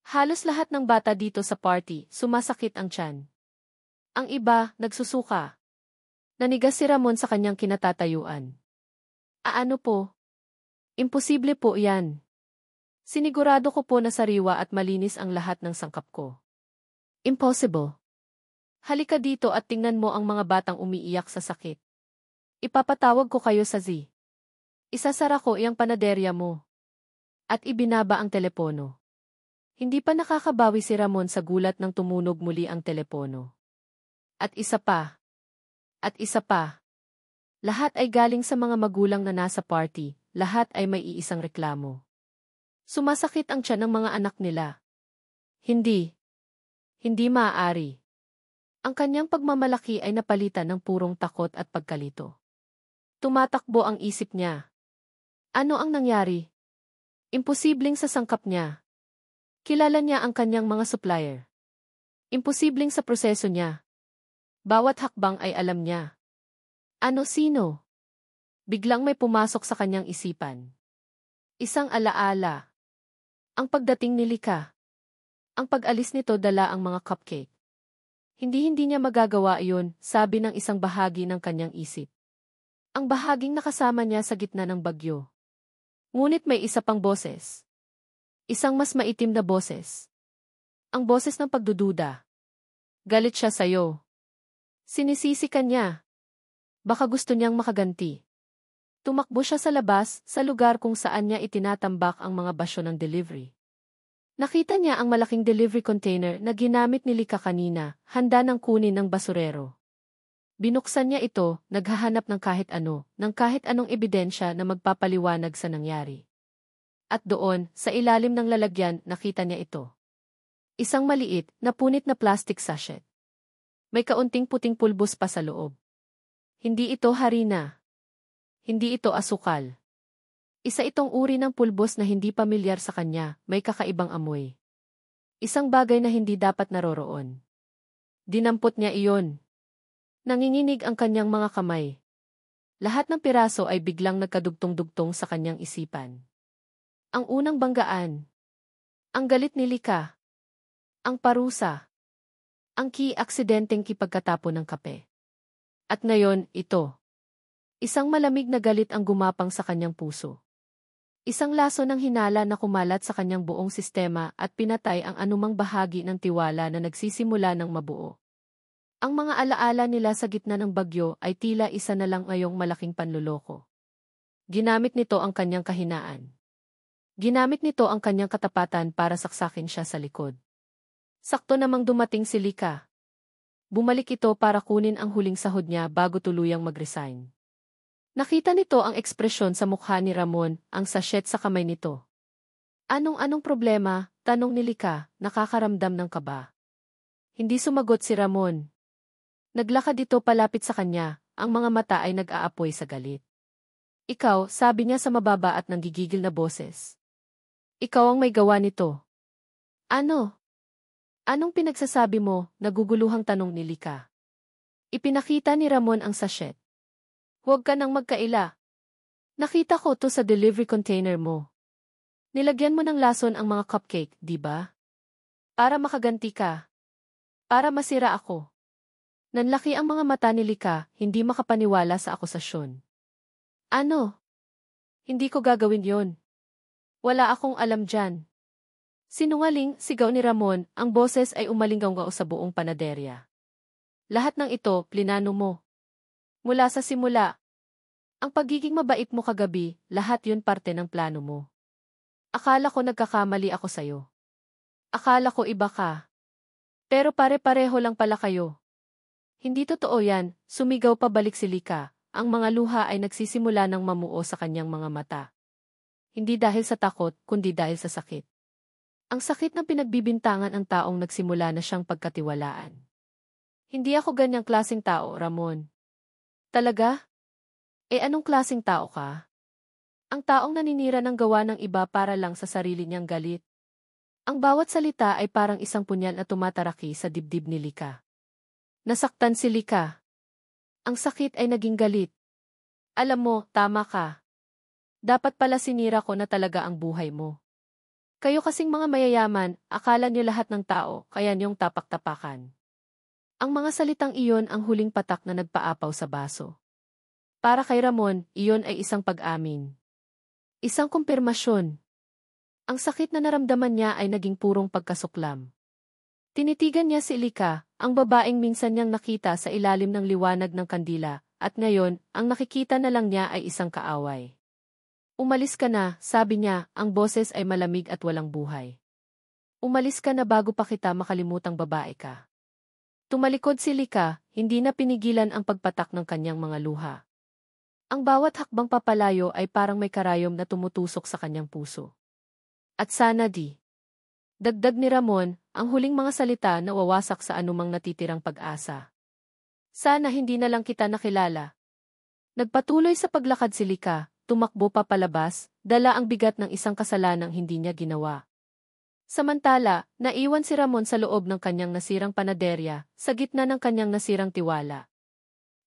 Halos lahat ng bata dito sa party, sumasakit ang tiyan. Ang iba, nagsusuka. Nanigas si Ramon sa kanyang kinatatayuan. Ano po? Imposible po yan. Sinigurado ko po na sariwa at malinis ang lahat ng sangkap ko. Impossible. Halika dito at tingnan mo ang mga batang umiiyak sa sakit. Ipapatawag ko kayo sa Z. Isasara ko iyang panaderya mo. At ibinaba ang telepono. Hindi pa nakakabawi si Ramon sa gulat nang tumunog muli ang telepono. At isa pa. At isa pa. Lahat ay galing sa mga magulang na nasa party, lahat ay may iisang reklamo. Sumasakit ang tiyan ng mga anak nila. Hindi. Hindi maaari. Ang kanyang pagmamalaki ay napalitan ng purong takot at pagkalito. Tumatakbo ang isip niya. Ano ang nangyari? Imposibleng sa sangkap niya. Kilala niya ang kanyang mga supplier. Imposibleng sa proseso niya. Bawat hakbang ay alam niya. Sino? Biglang may pumasok sa kanyang isipan. Isang alaala. Ang pagdating ni Lika. Ang pag-alis nito dala ang mga cupcake. Hindi niya magagawa iyon, sabi ng isang bahagi ng kanyang isip. Ang bahaging nakasama niya sa gitna ng bagyo. Ngunit may isa pang boses. Isang mas maitim na boses. Ang boses ng pagdududa. Galit siya sa'yo. Sinisisi ka niya. Baka gusto niyang makaganti. Tumakbo siya sa labas, sa lugar kung saan niya itinatambak ang mga basyo ng delivery. Nakita niya ang malaking delivery container na ginamit ni Lika kanina, handa ng kunin ng basurero. Binuksan niya ito, naghahanap ng kahit anong ebidensya na magpapaliwanag sa nangyari. At doon, sa ilalim ng lalagyan, nakita niya ito. Isang maliit, napunit na plastic sachet. May kaunting puting pulbos pa sa loob. Hindi ito harina. Hindi ito asukal. Isa itong uri ng pulbos na hindi pamilyar sa kanya, may kakaibang amoy. Isang bagay na hindi dapat naroroon. Dinampot niya iyon. Nanginginig ang kanyang mga kamay. Lahat ng piraso ay biglang nagkadugtong-dugtong sa kanyang isipan. Ang unang banggaan. Ang galit ni Lika. Ang parusa. Ang aksidenteng kipagkatapon ng kape. At ngayon, ito. Isang malamig na galit ang gumapang sa kanyang puso. Isang laso ng hinala na kumalat sa kanyang buong sistema at pinatay ang anumang bahagi ng tiwala na nagsisimula ng mabuo. Ang mga alaala nila sa gitna ng bagyo ay tila isa na lang ngayong malaking panluloko. Ginamit nito ang kanyang kahinaan. Ginamit nito ang kanyang katapatan para saksakin siya sa likod. Sakto namang dumating si Lika. Bumalik ito para kunin ang huling sahod niya bago tuluyang mag-resign. Nakita nito ang ekspresyon sa mukha ni Ramon, ang sachet sa kamay nito. Anong problema? Tanong ni Lika, nakakaramdam ng kaba. Hindi sumagot si Ramon. Naglakad ito palapit sa kanya, ang mga mata ay nag-aapoy sa galit. Ikaw, sabi niya sa mababa at nanggigigil na boses. Ikaw ang may gawa nito. Ano? Anong pinagsasabi mo? Naguguluhang tanong ni Lika. Ipinakita ni Ramon ang sachet. Huwag ka nang magkaila. Nakita ko to sa delivery container mo. Nilagyan mo ng lason ang mga cupcake, di ba? Para makaganti ka. Para masira ako. Nanlaki ang mga mata ni Lika, hindi makapaniwala sa akusasyon. Ano? Hindi ko gagawin yon. Wala akong alam dyan. Sinungaling, sigaw ni Ramon, ang boses ay umalinggaw sa buong panaderya. Lahat ng ito, plinano mo. Mula sa simula. Ang pagiging mabait mo kagabi, lahat yun parte ng plano mo. Akala ko nagkakamali ako sa'yo. Akala ko iba ka. Pero pare-pareho lang pala kayo. Hindi totoo yan, sumigaw pabalik si Lika. Ang mga luha ay nagsisimula ng mamuo sa kanyang mga mata. Hindi dahil sa takot, kundi dahil sa sakit. Ang sakit ng pinagbibintangan ang taong nagsimula na siyang pagkatiwalaan. Hindi ako ganyang klaseng tao, Ramon. Talaga? Anong klaseng tao ka? Ang taong naninira ng gawa ng iba para lang sa sarili niyang galit. Ang bawat salita ay parang isang punyal na tumataraki sa dibdib ni Lika. Nasaktan si Lika. Ang sakit ay naging galit. Alam mo, tama ka. Dapat pala sinira ko na talaga ang buhay mo. Kayo kasing mga mayayaman, akala niyo lahat ng tao, kaya niyong tapak-tapakan. Ang mga salitang iyon ang huling patak na nagpaapaw sa baso. Para kay Ramon, iyon ay isang pag-amin. Isang kumpirmasyon. Ang sakit na naramdaman niya ay naging purong pagkasuklam. Tinitigan niya si Lika, ang babaeng minsan niyang nakita sa ilalim ng liwanag ng kandila, at ngayon, ang nakikita na lang niya ay isang kaaway. Umalis ka na, sabi niya, ang boses ay malamig at walang buhay. Umalis ka na bago pa kita makalimutang babae ka. Tumalikod si Lika, hindi na pinigilan ang pagpatak ng kanyang mga luha. Ang bawat hakbang papalayo ay parang may karayom na tumutusok sa kanyang puso. At sana di. Dagdag ni Ramon, ang huling mga salita na wawasak sa anumang natitirang pag-asa. Sana hindi na lang kita nakilala. Nagpatuloy sa paglakad si Lika, tumakbo pa palabas, dala ang bigat ng isang kasalanang hindi niya ginawa. Samantala, naiwan si Ramon sa loob ng kanyang nasirang panaderya, sa gitna ng kanyang nasirang tiwala.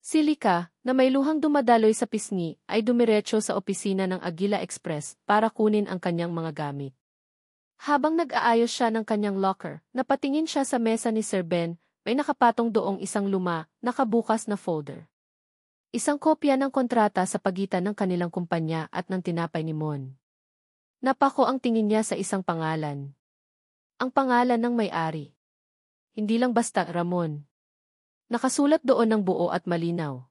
Si Lika, na may luhang dumadaloy sa pisngi, ay dumiretso sa opisina ng Agila Express para kunin ang kanyang mga gamit. Habang nag-aayos siya ng kanyang locker, napatingin siya sa mesa ni Sir Ben, may nakapatong doong isang luma, nakabukas na folder. Isang kopya ng kontrata sa pagitan ng kanilang kumpanya at ng tinapay ni Mon. Napako ang tingin niya sa isang pangalan. Ang pangalan ng may-ari. Hindi lang basta Ramon. Nakasulat doon ng buo at malinaw.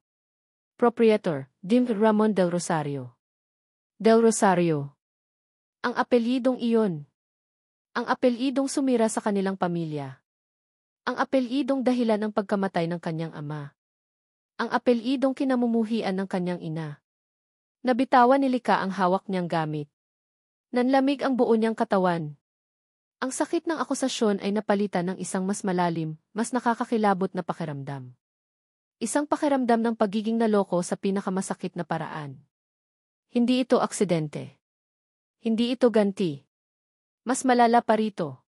Proprietor, Dim Ramon Del Rosario. Del Rosario. Ang apelyidong iyon. Ang apelyidong sumira sa kanilang pamilya. Ang apelyidong dahilan ng pagkamatay ng kanyang ama. Ang apelyidong kinamumuhian ng kanyang ina. Nabitawan ni Lika ang hawak niyang gamit. Nanlamig ang buo niyang katawan. Ang sakit ng akusasyon ay napalitan ng isang mas malalim, mas nakakakilabot na pakiramdam. Isang pakiramdam ng pagiging naloko sa pinakamasakit na paraan. Hindi ito aksidente. Hindi ito ganti. Mas malala pa rito.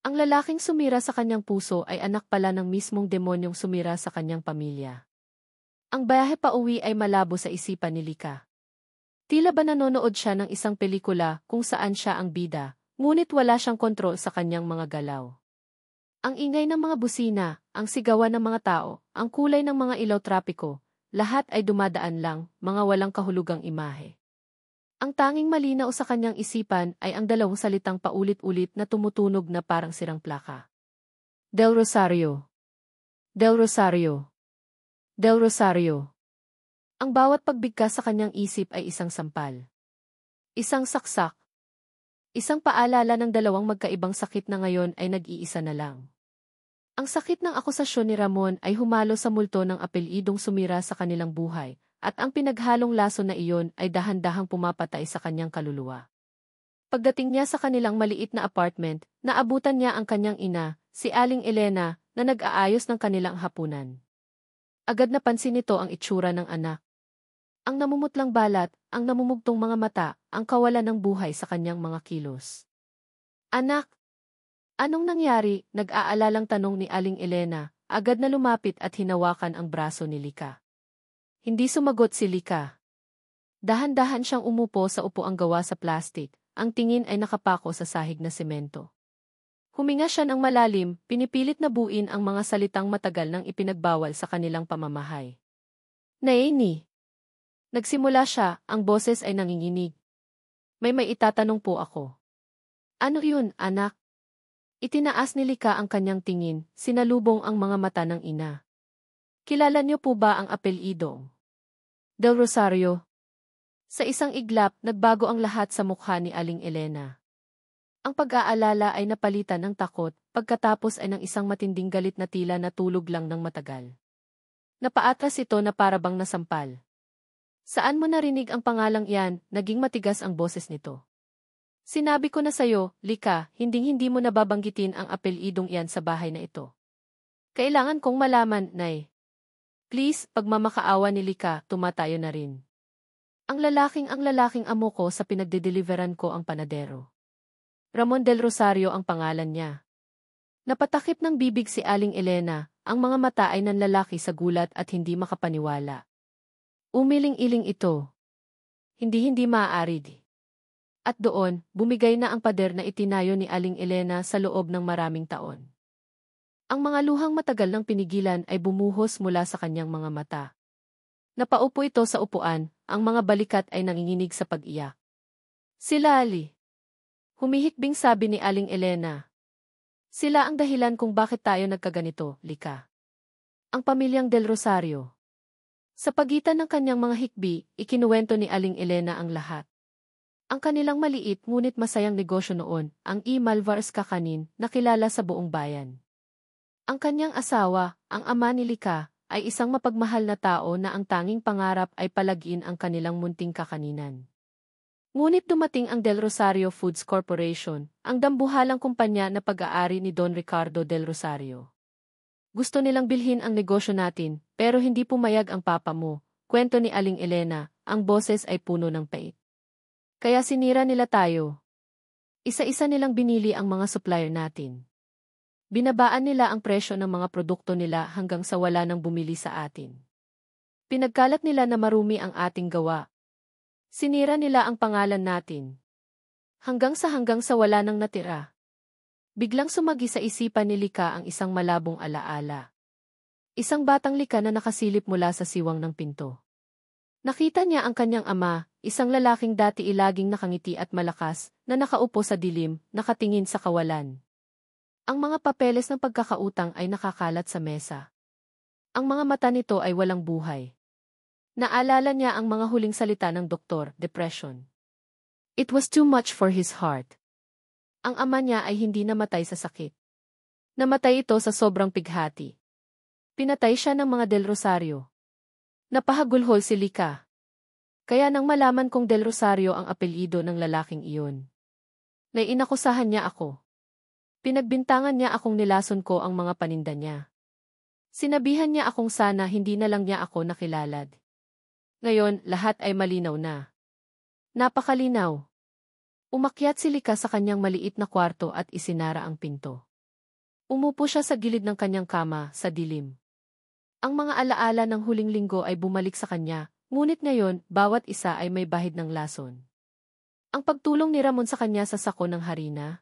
Ang lalaking sumira sa kanyang puso ay anak pala ng mismong demonyong sumira sa kanyang pamilya. Ang biyahe pa uwi ay malabo sa isipan ni Lika. Tila ba nanonood siya ng isang pelikula kung saan siya ang bida, ngunit wala siyang kontrol sa kanyang mga galaw. Ang ingay ng mga busina, ang sigawan ng mga tao, ang kulay ng mga ilaw trapiko, lahat ay dumadaan lang, mga walang kahulugang imahe. Ang tanging malinaw sa kanyang isipan ay ang dalawang salitang paulit-ulit na tumutunog na parang sirang plaka. Del Rosario. Del Rosario. Del Rosario. Ang bawat pagbigkas sa kanyang isip ay isang sampal. Isang saksak. Isang paalala ng dalawang magkaibang sakit na ngayon ay nag-iisa na lang. Ang sakit ng akusasyon ni Ramon ay humalo sa multo ng apelyidong sumira sa kanilang buhay, at ang pinaghalong laso na iyon ay dahan-dahang pumapatay sa kanyang kaluluwa. Pagdating niya sa kanilang maliit na apartment, naabutan niya ang kanyang ina, si Aling Elena, na nag-aayos ng kanilang hapunan. Agad napansin nito ang itsura ng anak. Ang namumutlang balat, ang namumugtong mga mata, ang kawalan ng buhay sa kanyang mga kilos. Anak! Anong nangyari? Nag-aalalang tanong ni Aling Elena, agad na lumapit at hinawakan ang braso ni Lika. Hindi sumagot si Lika. Dahan-dahan siyang umupo sa upuang gawa sa plastik, ang tingin ay nakapako sa sahig na semento. Huminga siya ng malalim, pinipilit na buuin ang mga salitang matagal nang ipinagbawal sa kanilang pamamahay. Naini. Nagsimula siya, ang boses ay nanginginig. May itatanong po ako. Ano yun, anak? Itinaas ni Lika ang kanyang tingin, sinalubong ang mga mata ng ina. Kilala niyo po ba ang apelyido? Del Rosario. Sa isang iglap, nagbago ang lahat sa mukha ni Aling Elena. Ang pag-aalala ay napalitan ng takot, pagkatapos ay ng isang matinding galit na tila natulog lang ng matagal. Napaatras ito na parabang nasampal. Saan mo narinig ang pangalang iyan? Naging matigas ang boses nito. Sinabi ko na sayo, Lika, hinding-hindi mo nababanggitin ang apelyidong iyan sa bahay na ito. Kailangan kong malaman, Nay. Please, pagmamakaawa ni Lika, tumatayo na rin. Ang lalaking amo ko sa pinagdedeliveran ko ang panadero. Ramon del Rosario ang pangalan niya. Napatakip ng bibig si Aling Elena, ang mga mata ay nanlalaki sa gulat at hindi makapaniwala. Umiling-iling ito. Hindi maaari di. At doon, bumigay na ang pader na itinayo ni Aling Elena sa loob ng maraming taon. Ang mga luhang matagal ng pinigilan ay bumuhos mula sa kanyang mga mata. Napaupo ito sa upuan, ang mga balikat ay nanginginig sa pag-iyak. Sila Ali. Humihikbing sabi ni Aling Elena. Sila ang dahilan kung bakit tayo nagkaganito, Lika. Ang pamilyang Del Rosario. Sa pagitan ng kanyang mga hikbi, ikinuwento ni Aling Elena ang lahat. Ang kanilang maliit ngunit masayang negosyo noon, ang E. Malvarez Kakanin, nakilala sa buong bayan. Ang kanyang asawa, ang ama ni Lika, ay isang mapagmahal na tao na ang tanging pangarap ay palagiin ang kanilang munting kakaninan. Ngunit dumating ang Del Rosario Foods Corporation, ang dambuhalang kumpanya na pag-aari ni Don Ricardo Del Rosario. Gusto nilang bilhin ang negosyo natin, pero hindi pumayag ang papa mo, kwento ni Aling Elena, ang boses ay puno ng pait. Kaya sinira nila tayo. Isa-isa nilang binili ang mga supplier natin. Binabaan nila ang presyo ng mga produkto nila hanggang sa wala nang bumili sa atin. Pinagkalat nila na marumi ang ating gawa. Sinira nila ang pangalan natin. Hanggang sa wala nang natira. Biglang sumagi sa isipan ni Lika ang isang malabong alaala. Isang batang Lika na nakasilip mula sa siwang ng pinto. Nakita niya ang kanyang ama, isang lalaking dati ilaging nakangiti at malakas, na nakaupo sa dilim, nakatingin sa kawalan. Ang mga papeles ng pagkakautang ay nakakalat sa mesa. Ang mga mata nito ay walang buhay. Naalala niya ang mga huling salita ng doktor, depression. It was too much for his heart. Ang ama niya ay hindi namatay sa sakit. Namatay ito sa sobrang pighati. Pinatay siya ng mga Del Rosario. Napahagulhol si Lika. Kaya nang malaman kong Del Rosario ang apelyido ng lalaking iyon. Inakusahan niya ako. Pinagbintangan niya akong nilason ko ang mga paninda niya. Sinabihan niya akong sana hindi na lang niya ako nakilalad. Ngayon, lahat ay malinaw na. Napakalinaw. Umakyat si Lika sa kanyang maliit na kwarto at isinara ang pinto. Umupo siya sa gilid ng kanyang kama, sa dilim. Ang mga alaala ng huling linggo ay bumalik sa kanya, ngunit ngayon, bawat isa ay may bahid ng lason. Ang pagtulong ni Ramon sa kanya sa sako ng harina.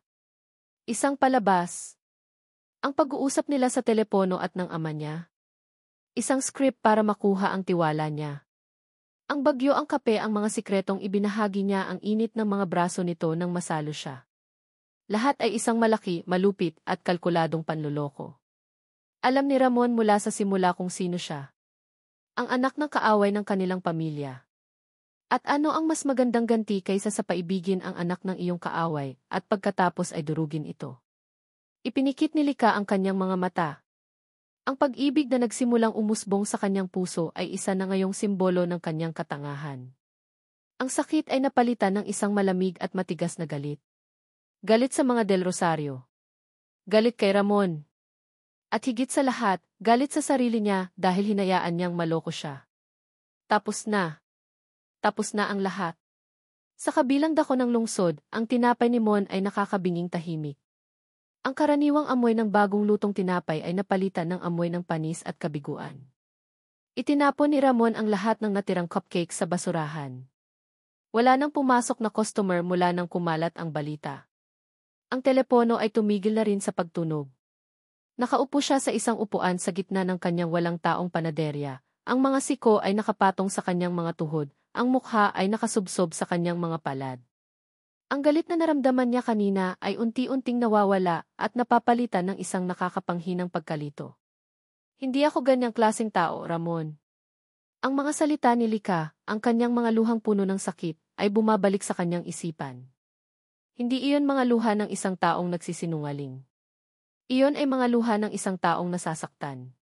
Isang palabas. Ang pag-uusap nila sa telepono at ng ama niya. Isang script para makuha ang tiwala niya. Ang bagyo ang kape ang mga sikretong ibinahagi niya ang init ng mga braso nito nang masalo siya. Lahat ay isang malaki, malupit at kalkuladong panloloko. Alam ni Ramon mula sa simula kung sino siya. Ang anak ng kaaway ng kanilang pamilya. At ano ang mas magandang ganti kaysa sa paibigin ang anak ng iyong kaaway at pagkatapos ay durugin ito. Ipinikit ni Lika ang kanyang mga mata. Ang pag-ibig na nagsimulang umusbong sa kanyang puso ay isa na ngayong simbolo ng kanyang katangahan. Ang sakit ay napalitan ng isang malamig at matigas na galit. Galit sa mga Del Rosario. Galit kay Ramon. At higit sa lahat, galit sa sarili niya dahil hinayaan niyang maloko siya. Tapos na. tapos na ang lahat. Sa kabilang dako ng lungsod, ang tinapay ni Mon ay nakakabinging tahimik. Ang karaniwang amoy ng bagong lutong tinapay ay napalitan ng amoy ng panis at kabiguan. Itinapon ni Ramon ang lahat ng natirang cupcake sa basurahan. Wala nang pumasok na customer mula nang kumalat ang balita. Ang telepono ay tumigil na rin sa pagtunog. Nakaupo siya sa isang upuan sa gitna ng kanyang walang taong panaderya. Ang mga siko ay nakapatong sa kanyang mga tuhod, ang mukha ay nakasubsob sa kanyang mga palad. Ang galit na naramdaman niya kanina ay unti-unting nawawala at napapalitan ng isang nakakapanghinang pagkalito. Hindi ako ganyang klaseng tao, Ramon. Ang mga salita ni Lika, ang kanyang mga luhang puno ng sakit, ay bumabalik sa kanyang isipan. Hindi iyon mga luha ng isang taong nagsisinungaling. Iyon ay mga luha ng isang taong nasasaktan.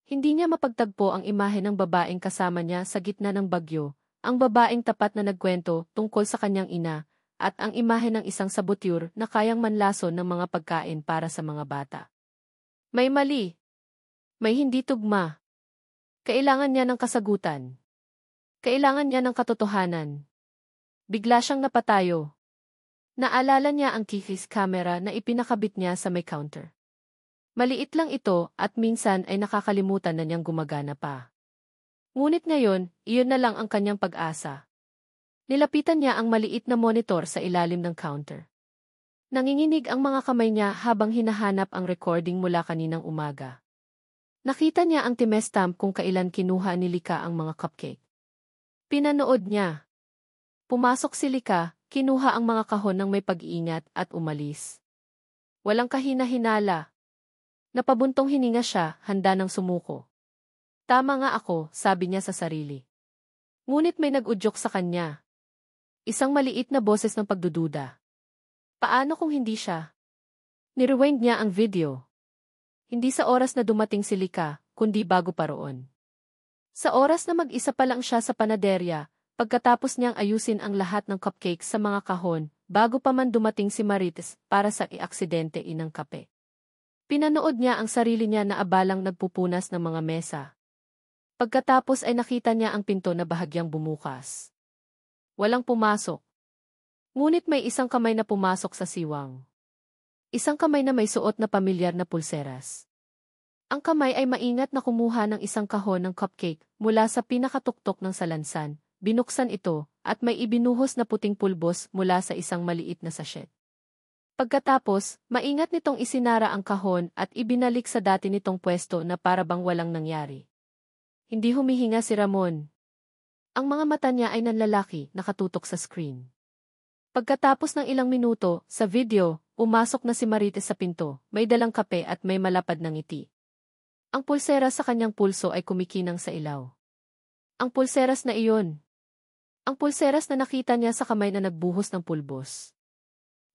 Hindi niya mapagtagpo ang imahe ng babaeng kasama niya sa gitna ng bagyo, ang babaeng tapat na nagkwento tungkol sa kanyang ina, at ang imahe ng isang saboteur na kayang manlason ng mga pagkain para sa mga bata. May mali. May hindi tugma. Kailangan niya ng kasagutan. Kailangan niya ng katotohanan. Bigla siyang napatayo. Naalala niya ang kikis camera na ipinakabit niya sa may counter. Maliit lang ito at minsan ay nakakalimutan na niyang gumagana pa. Ngunit ngayon, iyon na lang ang kanyang pag-asa. Nilapitan niya ang maliit na monitor sa ilalim ng counter. Nanginginig ang mga kamay niya habang hinahanap ang recording mula kaninang umaga. Nakita niya ang timestamp kung kailan kinuha ni Lika ang mga cupcake. Pinanood niya. Pumasok si Lika, kinuha ang mga kahon ng may pag-iingat at umalis. Walang kahina-hinala. Napabuntong hininga siya, handa ng sumuko. Tama nga ako, sabi niya sa sarili. Ngunit may nag-udyok sa kanya. Isang maliit na boses ng pagdududa. Paano kung hindi siya? Nirewind niya ang video. Hindi sa oras na dumating si Lika, kundi bago pa roon. Sa oras na mag-isa pa lang siya sa panaderya, pagkatapos niyang ayusin ang lahat ng cupcakes sa mga kahon, bago pa man dumating si Marites para sa iaksidente inang kape. Pinanood niya ang sarili niya na abalang nagpupunas ng mga mesa. Pagkatapos ay nakita niya ang pinto na bahagyang bumukas. Walang pumasok. Ngunit may isang kamay na pumasok sa siwang. Isang kamay na may suot na pamilyar na pulseras. Ang kamay ay maingat na kumuha ng isang kahon ng cupcake mula sa pinakatuktok ng salansan, binuksan ito, at may ibinuhos na puting pulbos mula sa isang maliit na sachet. Pagkatapos, maingat nitong isinara ang kahon at ibinalik sa dati nitong pwesto na para bang walang nangyari. Hindi humihinga si Ramon. Ang mga mata niya ay nanlalaki, nakatutok sa screen. Pagkatapos ng ilang minuto, sa video, umasok na si Marites sa pinto, may dalang kape at may malapad na ngiti. Ang pulseras sa kanyang pulso ay kumikinang sa ilaw. Ang pulseras na iyon. Ang pulseras na nakita niya sa kamay na nagbuhos ng pulbos.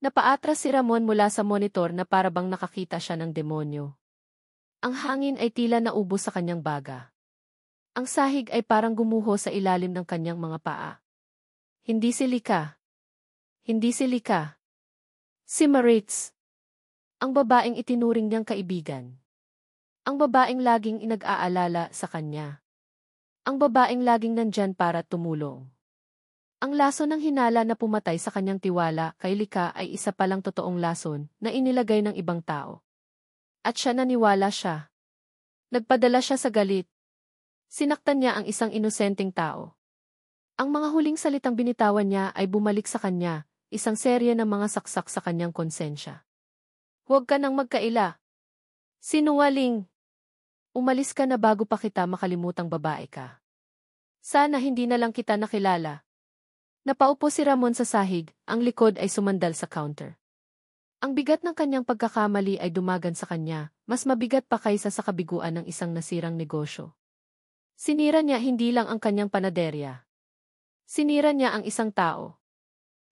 Napaatras si Ramon mula sa monitor na para bang nakakita siya ng demonyo. Ang hangin ay tila naubos sa kanyang baga. Ang sahig ay parang gumuho sa ilalim ng kanyang mga paa. Hindi si Lika. Hindi si Lika. Si Marites. Ang babaeng itinuring niyang kaibigan. Ang babaeng laging inag-aalala sa kanya. Ang babaeng laging nandyan para tumulong. Ang lason ng hinala na pumatay sa kanyang tiwala kay Lika ay isa palang totoong lason na inilagay ng ibang tao. At siya naniwala siya. Nagpadala siya sa galit. Sinaktan niya ang isang inosenteng tao. Ang mga huling salitang binitawan niya ay bumalik sa kanya, isang serye ng mga saksak sa kanyang konsensya. Huwag ka nang magkaila. Sinungaling. Umalis ka na bago pa kita makalimutang babae ka. Sana hindi na lang kita nakilala. Napaupo si Ramon sa sahig, ang likod ay sumandal sa counter. Ang bigat ng kanyang pagkakamali ay dumagan sa kanya, mas mabigat pa kaysa sa kabiguan ng isang nasirang negosyo. Sinira niya hindi lang ang kanyang panaderya. Sinira niya ang isang tao.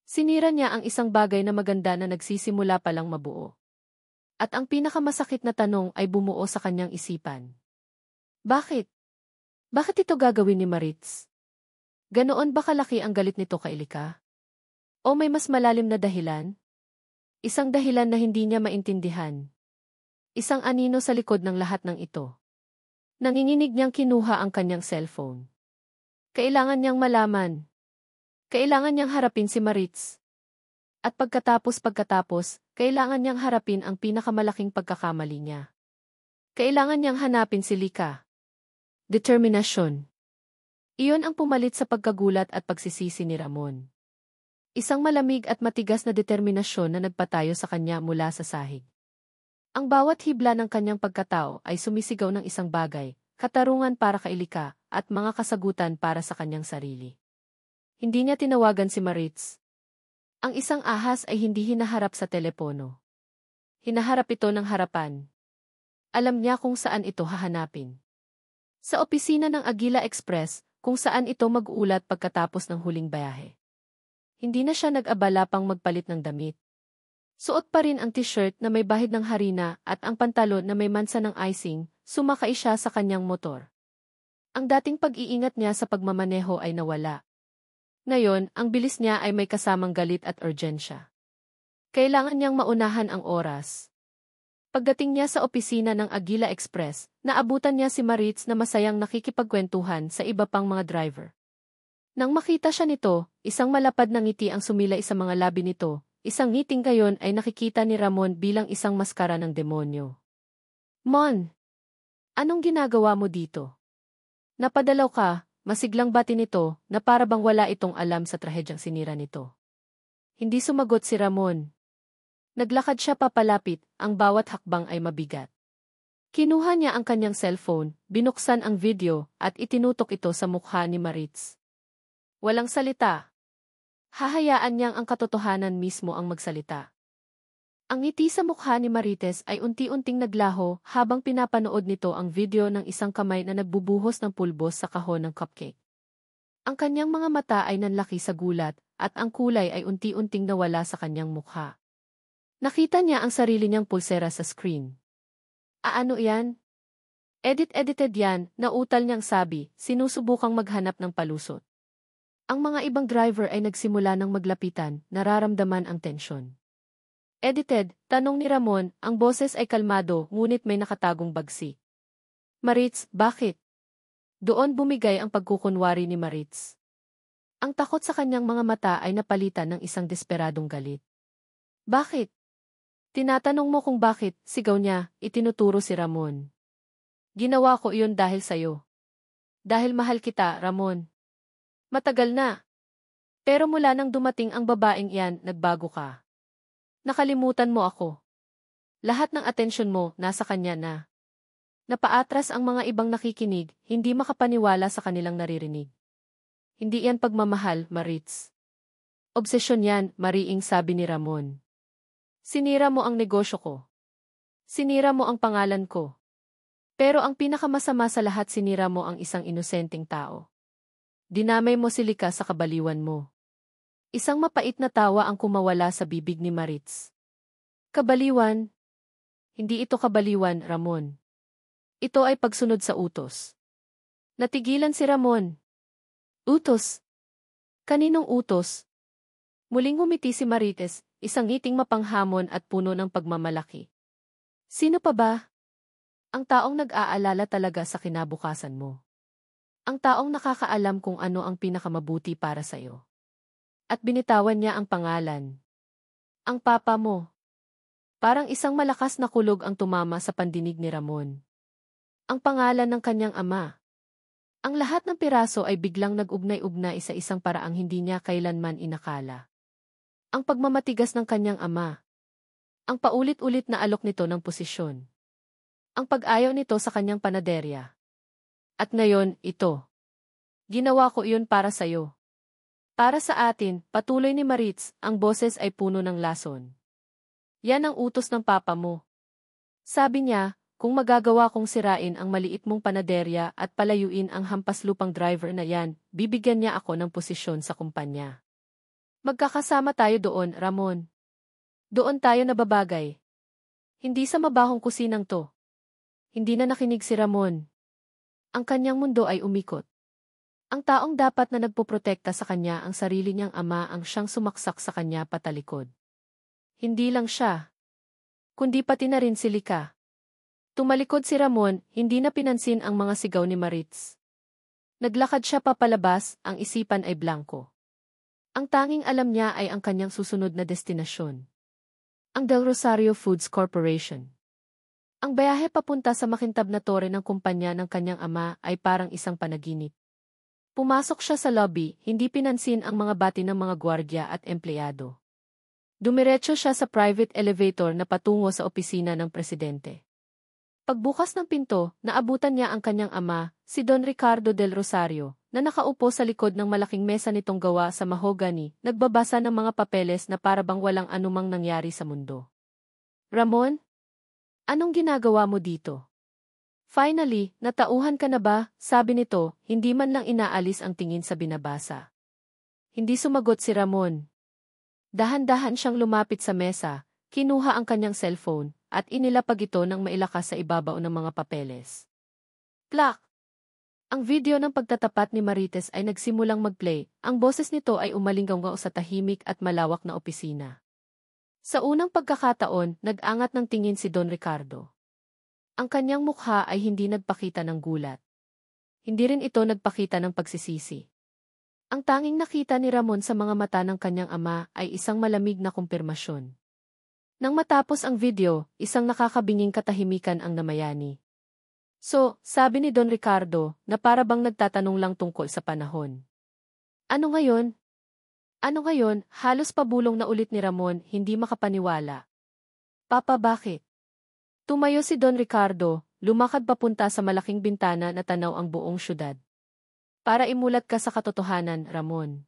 Sinira niya ang isang bagay na maganda na nagsisimula pa lang mabuo. At ang pinakamasakit na tanong ay bumuo sa kanyang isipan. Bakit? Bakit ito gagawin ni Marites? Ganoon ba kalaki ang galit nito kay Lika? O may mas malalim na dahilan? Isang dahilan na hindi niya maintindihan. Isang anino sa likod ng lahat ng ito. Nanginginig niyang kinuha ang kanyang cellphone. Kailangan niyang malaman. Kailangan niyang harapin si Maritz. At pagkatapos, kailangan niyang harapin ang pinakamalaking pagkakamali niya. Kailangan niyang hanapin si Lika. Determinasyon. Iyon ang pumalit sa pagkagulat at pagsisisi ni Ramon. Isang malamig at matigas na determinasyon na nagpatayo sa kanya mula sa sahig. Ang bawat hibla ng kanyang pagkatao ay sumisigaw ng isang bagay, katarungan para kay Lika, at mga kasagutan para sa kanyang sarili. Hindi niya tinawagan si Maritz. Ang isang ahas ay hindi hinaharap sa telepono. Hinaharap ito ng harapan. Alam niya kung saan ito hahanapin. Sa opisina ng Agila Express, kung saan ito mag-uulat pagkatapos ng huling biyahe. Hindi na siya nag-abala pang magpalit ng damit. Suot pa rin ang t-shirt na may bahid ng harina at ang pantalon na may mansa ng icing, sumakay siya sa kanyang motor. Ang dating pag-iingat niya sa pagmamaneho ay nawala. Ngayon, ang bilis niya ay may kasamang galit at urgensya. Kailangan niyang maunahan ang oras. Pagdating niya sa opisina ng Agila Express, naabutan niya si Maritz na masayang nakikipagkwentuhan sa iba pang mga driver. Nang makita siya nito, isang malapad na ngiti ang sumilay sa mga labi nito, isang ngiting gayon ay nakikita ni Ramon bilang isang maskara ng demonyo. Mon! Anong ginagawa mo dito? Napadalaw ka, masiglang bati nito, na para bang wala itong alam sa trahedyang sinira nito. Hindi sumagot si Ramon. Naglakad siya papalapit, ang bawat hakbang ay mabigat. Kinuha niya ang kanyang cellphone, binuksan ang video, at itinutok ito sa mukha ni Maritz. Walang salita. Hahayaan niyang ang katotohanan mismo ang magsalita. Ang ngiti sa mukha ni Maritz ay unti-unting naglaho habang pinapanood nito ang video ng isang kamay na nagbubuhos ng pulbos sa kahon ng cupcake. Ang kanyang mga mata ay nanlaki sa gulat, at ang kulay ay unti-unting nawala sa kanyang mukha. Nakita niya ang sarili niyang pulsera sa screen. Ano yan? Edited yan, nautal niyang sabi, sinusubukang maghanap ng palusot. Ang mga ibang driver ay nagsimula ng maglapitan, nararamdaman ang tensyon. Edited, tanong ni Ramon, ang boses ay kalmado ngunit may nakatagong bagsi. Maritz, bakit? Doon bumigay ang pagkukunwari ni Maritz. Ang takot sa kanyang mga mata ay napalitan ng isang desperadong galit. Bakit? Tinatanong mo kung bakit, sigaw niya, itinuturo si Ramon. Ginawa ko iyon dahil sayo. Dahil mahal kita, Ramon. Matagal na. Pero mula nang dumating ang babaeng iyan, nagbago ka. Nakalimutan mo ako. Lahat ng atensyon mo, nasa kanya na. Napaatras ang mga ibang nakikinig, hindi makapaniwala sa kanilang naririnig. Hindi yan pagmamahal, Maritz. Obsesyon yan, mariing sabi ni Ramon. Sinira mo ang negosyo ko. Sinira mo ang pangalan ko. Pero ang pinakamasama sa lahat, sinira mo ang isang inosenteng tao. Dinamay mo si Lika sa kabaliwan mo. Isang mapait na tawa ang kumawala sa bibig ni Maritz. Kabaliwan? Hindi ito kabaliwan, Ramon. Ito ay pagsunod sa utos. Natigilan si Ramon. Utos? Kaninong utos? Muling humiti si Maritz, isang ngiting mapanghamon at puno ng pagmamalaki. Sino pa ba? Ang taong nag-aalala talaga sa kinabukasan mo. Ang taong nakakaalam kung ano ang pinakamabuti para sa'yo. At binitawan niya ang pangalan. Ang papa mo. Parang isang malakas na kulog ang tumama sa pandinig ni Ramon. Ang pangalan ng kanyang ama. Ang lahat ng piraso ay biglang nag-ugnay-ugnay sa isang paraang hindi niya kailanman inakala. Ang pagmamatigas ng kanyang ama. Ang paulit-ulit na alok nito ng posisyon. Ang pag-ayaw nito sa kanyang panaderya. At ngayon, ito. Ginawa ko iyon para sa'yo. Para sa atin, patuloy ni Maritz, ang boses ay puno ng lason. Yan ang utos ng papa mo. Sabi niya, kung magagawa kong sirain ang maliit mong panaderya at palayuin ang hampaslupang driver na yan, bibigyan niya ako ng posisyon sa kumpanya. Magkakasama tayo doon, Ramon. Doon tayo nababagay. Hindi sa mabahong kusinang to. Hindi na nakinig si Ramon. Ang kanyang mundo ay umikot. Ang taong dapat na nagpoprotekta sa kanya ang sarili niyang ama ang siyang sumaksak sa kanya patalikod. Hindi lang siya, kundi pati na rin si Lika. Tumalikod si Ramon, hindi na pinansin ang mga sigaw ni Maritz. Naglakad siya papalabas, ang isipan ay blanko. Ang tanging alam niya ay ang kanyang susunod na destinasyon. Ang Del Rosario Foods Corporation. Ang biyahe papunta sa makintab na tore ng kumpanya ng kanyang ama ay parang isang panaginip. Pumasok siya sa lobby, hindi pinansin ang mga bati ng mga gwardiya at empleyado. Dumiretso siya sa private elevator na patungo sa opisina ng presidente. Pagbukas ng pinto, naabutan niya ang kanyang ama, si Don Ricardo del Rosario, na nakaupo sa likod ng malaking mesa nitong gawa sa mahogany, nagbabasa ng mga papeles na parabang walang anumang nangyari sa mundo. Ramon? Anong ginagawa mo dito? Finally, natauhan ka na ba? Sabi nito, hindi man lang inaalis ang tingin sa binabasa. Hindi sumagot si Ramon. Dahan-dahan siyang lumapit sa mesa, kinuha ang kanyang cellphone, at inilapag ito ng mailakas sa ibabaw ng mga papeles. Plak! Ang video ng pagtatapat ni Marites ay nagsimulang mag-play, ang boses nito ay umalinggaw sa tahimik at malawak na opisina. Sa unang pagkakataon, nag-angat ng tingin si Don Ricardo. Ang kanyang mukha ay hindi nagpakita ng gulat. Hindi rin ito nagpakita ng pagsisisi. Ang tanging nakita ni Ramon sa mga mata ng kanyang ama ay isang malamig na kumpirmasyon. Nang matapos ang video, isang nakakabinging katahimikan ang namayani. So, sabi ni Don Ricardo, na parabang nagtatanong lang tungkol sa panahon. Ano ngayon? Ano ngayon? Halos pabulong na ulit ni Ramon, hindi makapaniwala. Papa, bakit? Tumayo si Don Ricardo, lumakad papunta sa malaking bintana na tanaw ang buong syudad. Para imulat ka sa katotohanan, Ramon.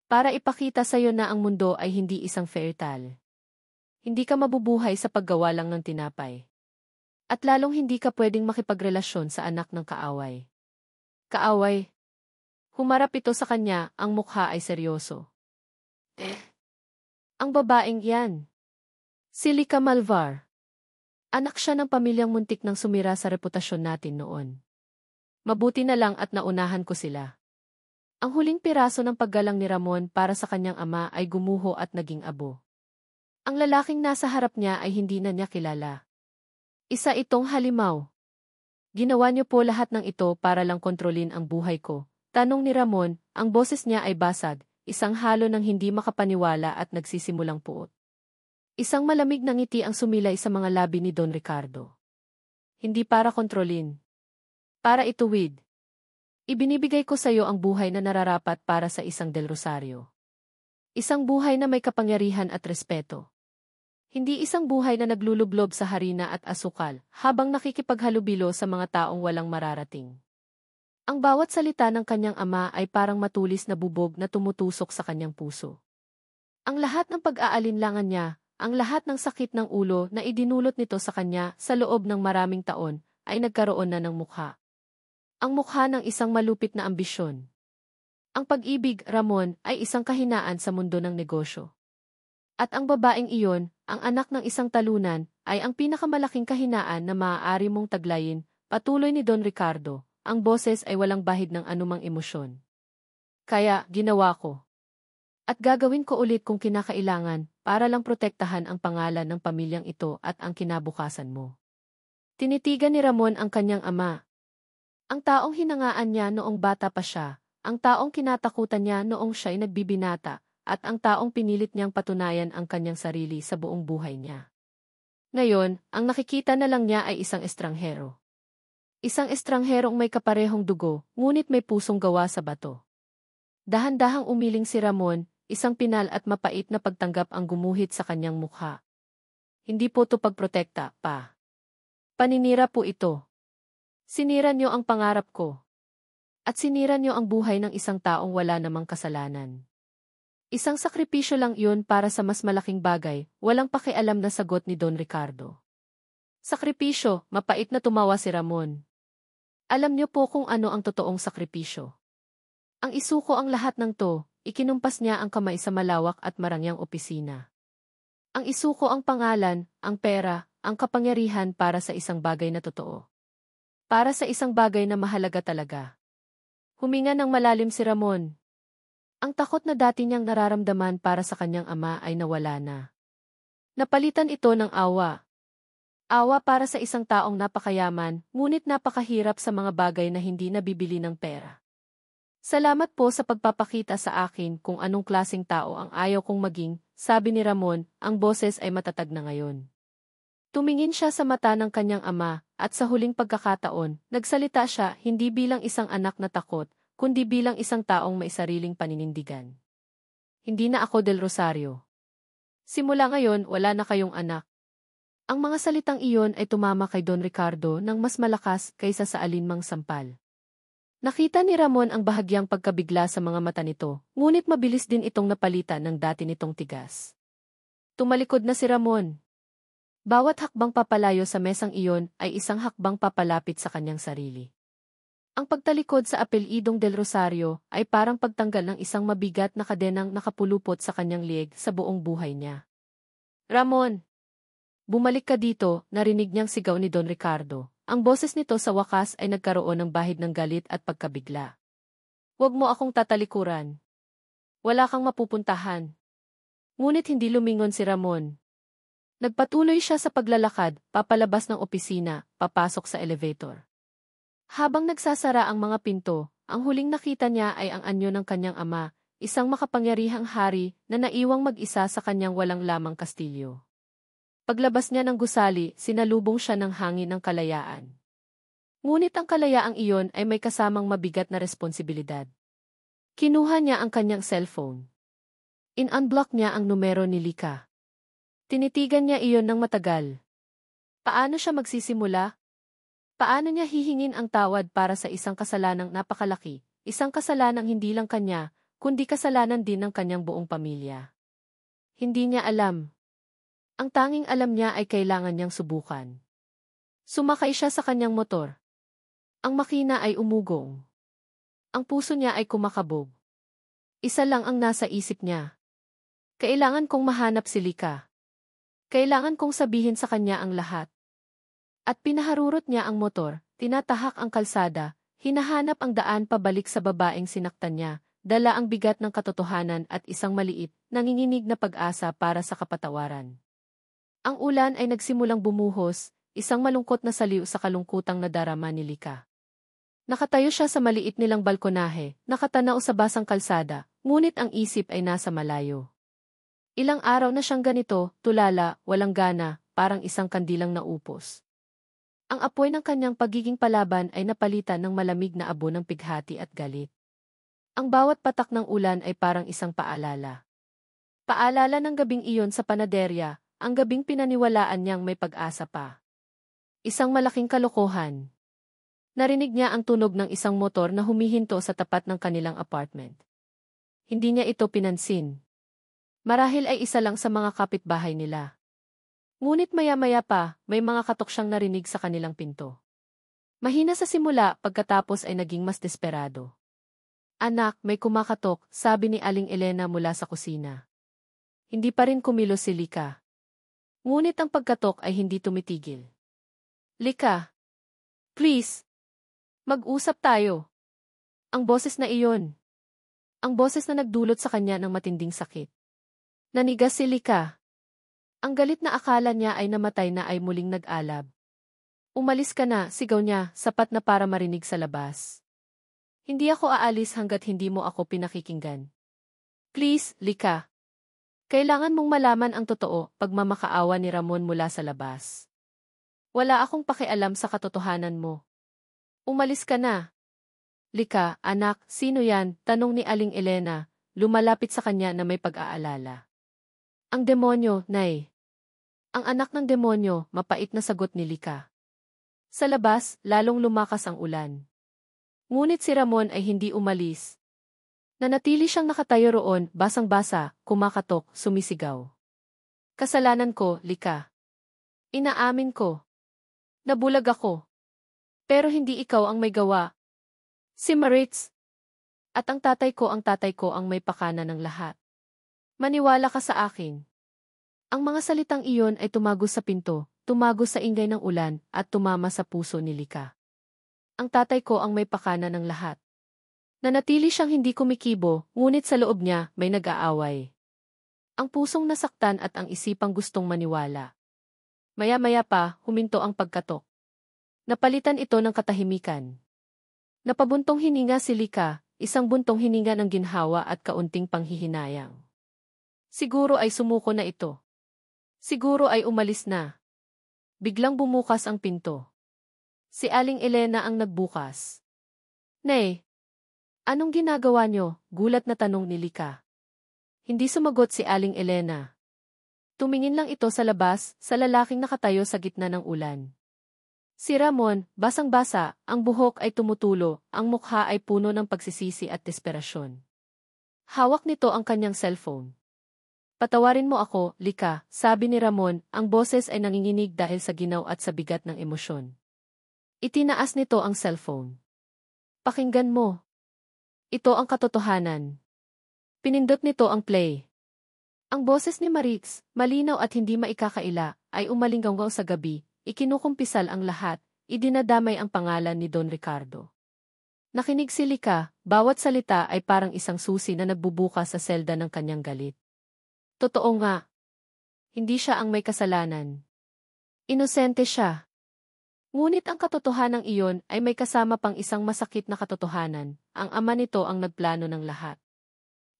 Para ipakita sa iyo na ang mundo ay hindi isang fairytale. Hindi ka mabubuhay sa paggawa lang ng tinapay. At lalong hindi ka pwedeng makipagrelasyon sa anak ng kaaway. Kaaway? Humarap ito sa kanya, ang mukha ay seryoso. Ang babaeng yan. Si Lika Malvar. Anak siya ng pamilyang muntik nang sumira sa reputasyon natin noon. Mabuti na lang at naunahan ko sila. Ang huling piraso ng paggalang ni Ramon para sa kanyang ama ay gumuho at naging abo. Ang lalaking nasa harap niya ay hindi na niya kilala. Isa itong halimaw. Ginawa niyo po lahat ng ito para lang kontrolin ang buhay ko. Tanong ni Ramon, ang boses niya ay basag, isang halo ng hindi makapaniwala at nagsisimulang puot. Isang malamig na ngiti ang sumilay sa mga labi ni Don Ricardo. Hindi para kontrolin. Para ituwid. Ibinibigay ko sa iyo ang buhay na nararapat para sa isang Del Rosario. Isang buhay na may kapangyarihan at respeto. Hindi isang buhay na naglulublob sa harina at asukal habang nakikipaghalubilo sa mga taong walang mararating. Ang bawat salita ng kanyang ama ay parang matulis na bubog na tumutusok sa kanyang puso. Ang lahat ng pag-aalinlangan niya, ang lahat ng sakit ng ulo na idinulot nito sa kanya sa loob ng maraming taon ay nagkaroon na ng mukha. Ang mukha ng isang malupit na ambisyon. Ang pag-ibig, Ramon, ay isang kahinaan sa mundo ng negosyo. At ang babaeng iyon, ang anak ng isang talunan, ay ang pinakamalaking kahinaan na maaari mong taglayin, patuloy ni Don Ricardo, ang boses ay walang bahid ng anumang emosyon. Kaya, ginawa ko. At gagawin ko ulit kung kinakailangan, para lang protektahan ang pangalan ng pamilyang ito at ang kinabukasan mo. Tinitigan ni Ramon ang kanyang ama. Ang taong hinangaan niya noong bata pa siya, ang taong kinatakutan niya noong siya'y nagbibinata, at ang taong pinilit niyang patunayan ang kanyang sarili sa buong buhay niya. Ngayon, ang nakikita na lang niya ay isang estranghero. Isang estrangherong may kaparehong dugo, ngunit may pusong gawa sa bato. Dahan-dahang umiling si Ramon, isang pinal at mapait na pagtanggap ang gumuhit sa kanyang mukha. Hindi po to pagprotekta, pa. Paninira po ito. Sinira niyo ang pangarap ko. At sinira niyo ang buhay ng isang taong wala namang kasalanan. Isang sakripisyo lang iyon para sa mas malaking bagay, walang pakialam na sagot ni Don Ricardo. Sakripisyo, mapait na tumawa si Ramon. Alam niyo po kung ano ang totoong sakripisyo. Ang isuko ang lahat ng to, ikinumpas niya ang kamay sa malawak at marangyang opisina. Ang isuko ang pangalan, ang pera, ang kapangyarihan para sa isang bagay na totoo. Para sa isang bagay na mahalaga talaga. Huminga ng malalim si Ramon. Ang takot na dati niyang nararamdaman para sa kanyang ama ay nawala na. Napalitan ito ng awa. Awa para sa isang taong napakayaman, ngunit napakahirap sa mga bagay na hindi nabibili ng pera. Salamat po sa pagpapakita sa akin kung anong klaseng tao ang ayaw kong maging, sabi ni Ramon, ang boses ay matatag na ngayon. Tumingin siya sa mata ng kanyang ama, at sa huling pagkakataon, nagsalita siya hindi bilang isang anak na takot, kundi bilang isang taong may sariling paninindigan. Hindi na ako Del Rosario. Simula ngayon, wala na kayong anak. Ang mga salitang iyon ay tumama kay Don Ricardo ng mas malakas kaysa sa alinmang sampal. Nakita ni Ramon ang bahagyang pagkabigla sa mga mata nito, ngunit mabilis din itong napalitan ng dati nitong tigas. Tumalikod na si Ramon. Bawat hakbang papalayo sa mesang iyon ay isang hakbang papalapit sa kanyang sarili. Ang pagtalikod sa apelyidong Del Rosario ay parang pagtanggal ng isang mabigat na kadenang nakapulupot sa kanyang lieg sa buong buhay niya. Ramon! Bumalik ka dito, narinig niyang sigaw ni Don Ricardo. Ang boses nito sa wakas ay nagkaroon ng bahid ng galit at pagkabigla. Huwag mo akong tatalikuran. Wala kang mapupuntahan. Ngunit hindi lumingon si Ramon. Nagpatuloy siya sa paglalakad, papalabas ng opisina, papasok sa elevator. Habang nagsasara ang mga pinto, ang huling nakita niya ay ang anyo ng kanyang ama, isang makapangyarihang hari na naiwang mag-isa sa kanyang walang lamang kastilyo. Paglabas niya ng gusali, sinalubong siya ng hangin ng kalayaan. Ngunit ang kalayaang iyon ay may kasamang mabigat na responsibilidad. Kinuha niya ang kanyang cellphone. In-unblock niya ang numero ni Lika. Tinitigan niya iyon ng matagal. Paano siya magsisimula? Paano niya hihingin ang tawad para sa isang kasalanang napakalaki, isang kasalanang hindi lang kanya, kundi kasalanan din ng kanyang buong pamilya? Hindi niya alam. Ang tanging alam niya ay kailangan niyang subukan. Sumakay siya sa kanyang motor. Ang makina ay umugong. Ang puso niya ay kumakabog. Isa lang ang nasa isip niya. Kailangan kong mahanap si Lika. Kailangan kong sabihin sa kanya ang lahat. At pinaharurot niya ang motor, tinatahak ang kalsada, hinahanap ang daan pabalik sa babaeng sinaktan niya, dala ang bigat ng katotohanan at isang maliit, nanginginig na pag-asa para sa kapatawaran. Ang ulan ay nagsimulang bumuhos, isang malungkot na saliw sa kalungkutang nadarama ni Lika. Nakatayo siya sa maliit nilang balkonahe, nakatanaw sa basang kalsada, ngunit ang isip ay nasa malayo. Ilang araw na siyang ganito, tulala, walang gana, parang isang kandilang naupos. Ang apoy ng kanyang pagiging palaban ay napalitan ng malamig na abo ng pighati at galit. Ang bawat patak ng ulan ay parang isang paalala. Paalala ng gabing iyon sa panaderya, ang gabing pinaniwalaan niyang may pag-asa pa. Isang malaking kalokohan. Narinig niya ang tunog ng isang motor na humihinto sa tapat ng kanilang apartment. Hindi niya ito pinansin. Marahil ay isa lang sa mga kapitbahay nila. Ngunit maya-maya pa, may mga katok siyang narinig sa kanilang pinto. Mahina sa simula, pagkatapos ay naging mas desperado. Anak, may kumakatok, sabi ni Aling Elena mula sa kusina. Hindi pa rin kumilos si Lika. Ngunit ang pagkatok ay hindi tumitigil. Lika! Please! Mag-usap tayo! Ang boses na iyon. Ang boses na nagdulot sa kanya ng matinding sakit. Nanigas si Lika. Ang galit na akala niya ay namatay na ay muling nag-alab. Umalis ka na, sigaw niya, sapat na para marinig sa labas. Hindi ako aalis hanggat hindi mo ako pinakikinggan. Please, Lika. Kailangan mong malaman ang totoo, pagmamakaawa ni Ramon mula sa labas. Wala akong pakialam sa katotohanan mo. Umalis ka na. Lika, anak, sino yan? Tanong ni Aling Elena, lumalapit sa kanya na may pag-aalala. Ang demonyo, Nay. Ang anak ng demonyo, mapait na sagot ni Lika. Sa labas, lalong lumakas ang ulan. Ngunit si Ramon ay hindi umalis. Nanatili siyang nakatayo roon, basang-basa, kumakatok, sumisigaw. Kasalanan ko, Lika. Inaamin ko. Nabulag ako. Pero hindi ikaw ang may gawa. Si Maritz. At ang tatay ko ang may pakana ng lahat. Maniwala ka sa akin. Ang mga salitang iyon ay tumagos sa pinto, tumagos sa ingay ng ulan, at tumama sa puso ni Lika. Ang tatay ko ang may pakana ng lahat. Nanatili siyang hindi kumikibo, ngunit sa loob niya may nag-aaway. Ang pusong nasaktan at ang isipang gustong maniwala. Maya-maya pa, huminto ang pagkatok. Napalitan ito ng katahimikan. Napabuntong hininga si Lika, isang buntong hininga ng ginhawa at kaunting panghihinayang. Siguro ay sumuko na ito. Siguro ay umalis na. Biglang bumukas ang pinto. Si Aling Elena ang nagbukas. "Nay, anong ginagawa niyo?" Gulat na tanong ni Lika. Hindi sumagot si Aling Elena. Tumingin lang ito sa labas, sa lalaking nakatayo sa gitna ng ulan. Si Ramon, basang-basa, ang buhok ay tumutulo, ang mukha ay puno ng pagsisisi at desperasyon. Hawak nito ang kanyang cellphone. "Patawarin mo ako, Lika," sabi ni Ramon, ang boses ay nanginginig dahil sa ginaw at sa bigat ng emosyon. Itinaas nito ang cellphone. "Pakinggan mo. Ito ang katotohanan." Pinindot nito ang play. Ang boses ni Marix, malinaw at hindi maikakaila, ay umalinggaw sa gabi. Ikinukumpisal ang lahat, idinadamay ang pangalan ni Don Ricardo. Nakinig si Lika, bawat salita ay parang isang susi na nagbubuka sa selda ng kanyang galit. Totoo nga. Hindi siya ang may kasalanan. Inosente siya. Ngunit ang katotohanang iyon ay may kasama pang isang masakit na katotohanan, ang ama nito ang nagplano ng lahat.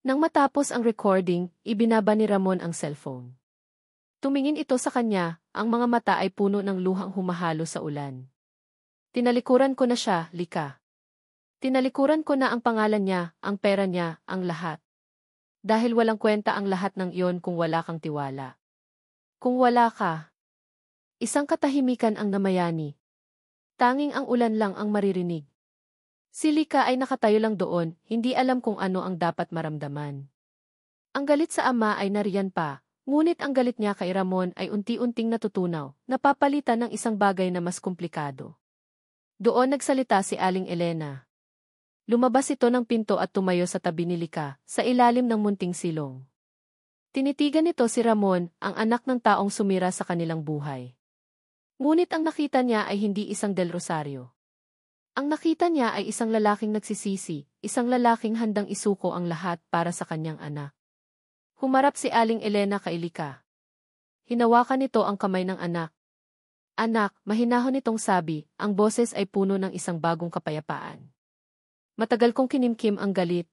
Nang matapos ang recording, ibinaba ni Ramon ang cellphone. Tumingin ito sa kanya, ang mga mata ay puno ng luhang humahalo sa ulan. "Tinalikuran ko na siya, Lika. Tinalikuran ko na ang pangalan niya, ang pera niya, ang lahat. Dahil walang kwenta ang lahat ng iyon kung wala kang tiwala. Kung wala ka." Isang katahimikan ang namayani. Tanging ang ulan lang ang maririnig. Si Lika ay nakatayo lang doon, hindi alam kung ano ang dapat maramdaman. Ang galit sa ama ay nariyan pa. Ngunit ang galit niya kay Ramon ay unti-unting natutunaw, napapalitan ng isang bagay na mas komplikado. Doon nagsalita si Aling Elena. Lumabas ito ng pinto at tumayo sa tabi ni Lika, sa ilalim ng munting silong. Tinitigan nito si Ramon, ang anak ng taong sumira sa kanilang buhay. Ngunit ang nakita niya ay hindi isang Del Rosario. Ang nakita niya ay isang lalaking nagsisisi, isang lalaking handang isuko ang lahat para sa kanyang anak. Humarap si Aling Elena kay Lika. Hinawakan nito ang kamay ng anak. "Anak," mahinahon nitong sabi, ang boses ay puno ng isang bagong kapayapaan. "Matagal kong kinimkim ang galit.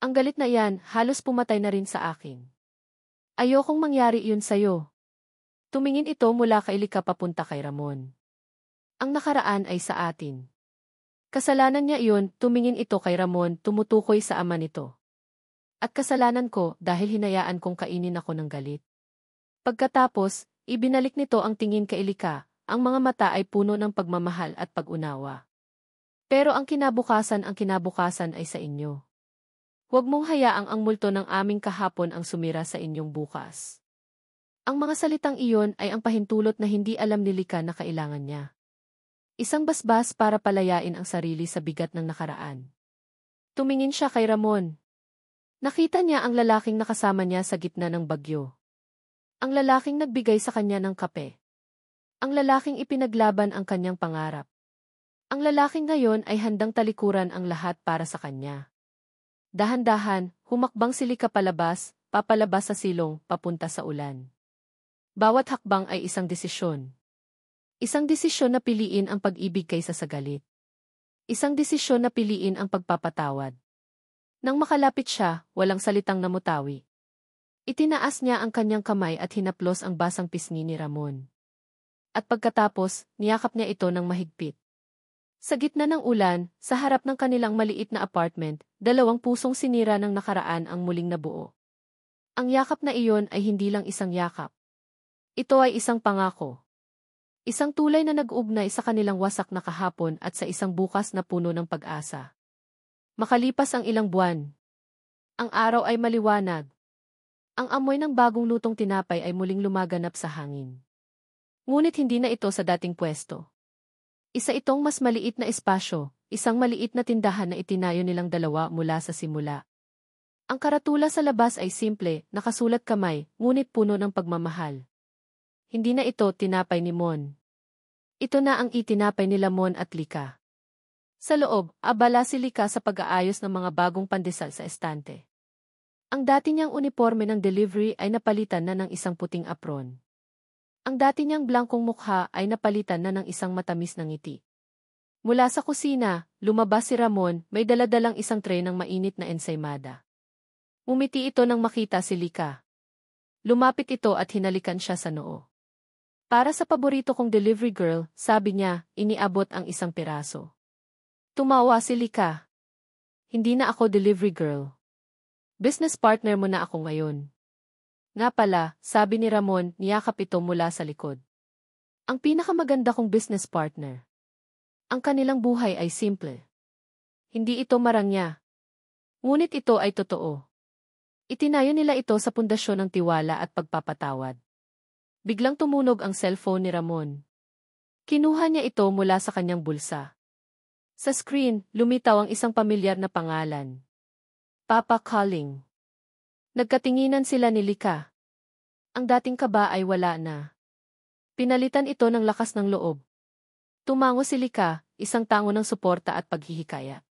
Ang galit na iyan, halos pumatay na rin sa akin. Ayokong mangyari iyon sa'yo." Tumingin ito mula kay Lika papunta kay Ramon. "Ang nakaraan ay sa atin. Kasalanan niya iyon," tumingin ito kay Ramon, tumutukoy sa ama nito. "At kasalanan ko dahil hinayaan kong kainin ako ng galit." Pagkatapos, ibinalik nito ang tingin kay Lika, ang mga mata ay puno ng pagmamahal at pag-unawa. "Pero ang kinabukasan ay sa inyo. Huwag mong hayaang ang multo ng aming kahapon ang sumira sa inyong bukas." Ang mga salitang iyon ay ang pahintulot na hindi alam ni Lika na kailangan niya. Isang basbas para palayain ang sarili sa bigat ng nakaraan. Tumingin siya kay Ramon. Nakita niya ang lalaking nakasama niya sa gitna ng bagyo. Ang lalaking nagbigay sa kanya ng kape. Ang lalaking ipinaglaban ang kanyang pangarap. Ang lalaking ngayon ay handang talikuran ang lahat para sa kanya. Dahan-dahan, humakbang si Lika palabas, papalabas sa silong, papunta sa ulan. Bawat hakbang ay isang desisyon. Isang desisyon na piliin ang pag-ibig kaysa sa galit. Isang desisyon na piliin ang pagpapatawad. Nang makalapit siya, walang salitang namutawi. Itinaas niya ang kanyang kamay at hinaplos ang basang pisngi ni Ramon. At pagkatapos, niyakap niya ito ng mahigpit. Sa gitna ng ulan, sa harap ng kanilang maliit na apartment, dalawang pusong sinira ng nakaraan ang muling nabuo. Ang yakap na iyon ay hindi lang isang yakap. Ito ay isang pangako. Isang tulay na nag-ugnay sa kanilang wasak na kahapon at sa isang bukas na puno ng pag-asa. Makalipas ang ilang buwan. Ang araw ay maliwanag. Ang amoy ng bagong lutong tinapay ay muling lumaganap sa hangin. Ngunit hindi na ito sa dating pwesto. Isa itong mas maliit na espasyo, isang maliit na tindahan na itinayo nilang dalawa mula sa simula. Ang karatula sa labas ay simple, nakasulat kamay, ngunit puno ng pagmamahal. Hindi na ito tinapay ni Mon. Ito na ang itinapay nila Mon at Lika. Sa loob, abala si Lika sa pag-aayos ng mga bagong pandesal sa estante. Ang dati niyang uniforme ng delivery ay napalitan na ng isang puting apron. Ang dati niyang blankong mukha ay napalitan na ng isang matamis na ngiti. Mula sa kusina, lumabas si Ramon, may daladalang isang tray ng mainit na ensaymada. Umiti ito nang makita si Lika. Lumapit ito at hinalikan siya sa noo. Para sa paborito kong delivery girl, sabi niya, iniabot ang isang piraso. Tumawa si Lika. Hindi na ako delivery girl. Business partner mo na ako ngayon. Nga pala, sabi ni Ramon, niyakap ito mula sa likod. Ang pinakamaganda kong business partner. Ang kanilang buhay ay simple. Hindi ito marangya. Ngunit ito ay totoo. Itinayo nila ito sa pundasyon ng tiwala at pagpapatawad. Biglang tumunog ang cellphone ni Ramon. Kinuha niya ito mula sa kanyang bulsa. Sa screen, lumitaw ang isang pamilyar na pangalan. Papa calling. Nagkatinginan sila ni Lika. Ang dating kaba ay wala na. Pinalitan ito ng lakas ng loob. Tumango si Lika, isang tango ng suporta at paghihikaya.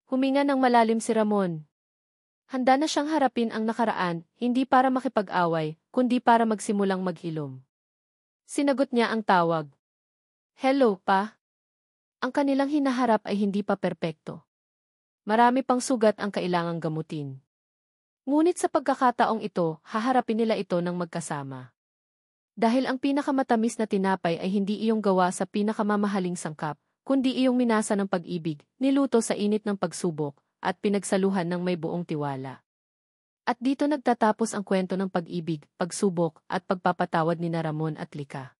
Huminga ng malalim si Ramon. Handa na siyang harapin ang nakaraan, hindi para makipag-away, kundi para magsimulang maghilom. Sinagot niya ang tawag. Hello, Pa. Ang kanilang hinaharap ay hindi pa perpekto. Marami pang sugat ang kailangang gamutin. Ngunit sa pagkakataong ito, haharapin nila ito ng magkasama. Dahil ang pinakamatamis na tinapay ay hindi iyong gawa sa pinakamamahaling sangkap, kundi iyong minasa ng pag-ibig, niluto sa init ng pagsubok, at pinagsaluhan ng may buong tiwala. At dito nagtatapos ang kwento ng pag-ibig, pagsubok, at pagpapatawad ni Ramon at Lika.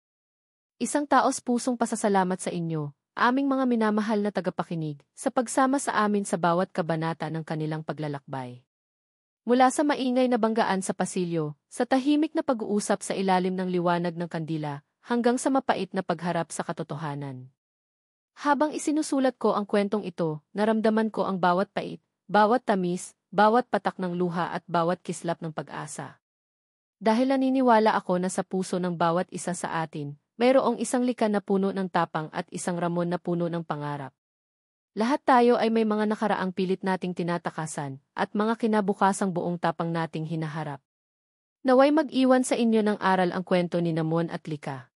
Isang taos pusong pasasalamat sa inyo, aming mga minamahal na tagapakinig, sa pagsama sa amin sa bawat kabanata ng kanilang paglalakbay. Mula sa maingay na banggaan sa pasilyo, sa tahimik na pag-uusap sa ilalim ng liwanag ng kandila, hanggang sa mapait na pagharap sa katotohanan. Habang isinusulat ko ang kwentong ito, naramdaman ko ang bawat pait, bawat tamis, bawat patak ng luha at bawat kislap ng pag-asa. Dahil naniniwala ako na sa puso ng bawat isa sa atin, mayroong isang Lika na puno ng tapang at isang Ramon na puno ng pangarap. Lahat tayo ay may mga nakaraang pilit nating tinatakasan, at mga kinabukasang buong tapang nating hinaharap. Naway mag-iwan sa inyo ng aral ang kwento ni Ramon at Lika.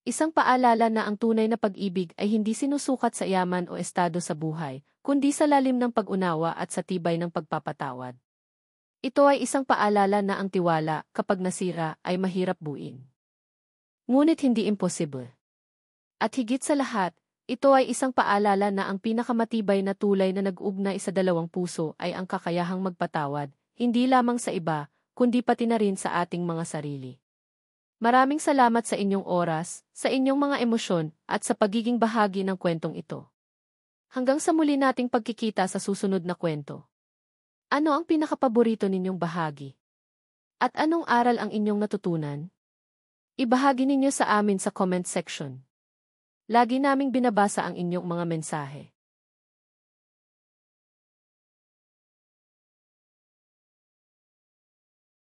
Isang paalala na ang tunay na pag-ibig ay hindi sinusukat sa yaman o estado sa buhay, kundi sa lalim ng pag-unawa at sa tibay ng pagpapatawad. Ito ay isang paalala na ang tiwala, kapag nasira, ay mahirap buuin. Ngunit hindi imposible. At higit sa lahat, ito ay isang paalala na ang pinakamatibay na tulay na nag-ugnay sa dalawang puso ay ang kakayahang magpatawad, hindi lamang sa iba, kundi pati na rin sa ating mga sarili. Maraming salamat sa inyong oras, sa inyong mga emosyon, at sa pagiging bahagi ng kwentong ito. Hanggang sa muli nating pagkikita sa susunod na kwento. Ano ang pinakapaborito ninyong bahagi? At anong aral ang inyong natutunan? Ibahagi ninyo sa amin sa comment section. Lagi naming binabasa ang inyong mga mensahe.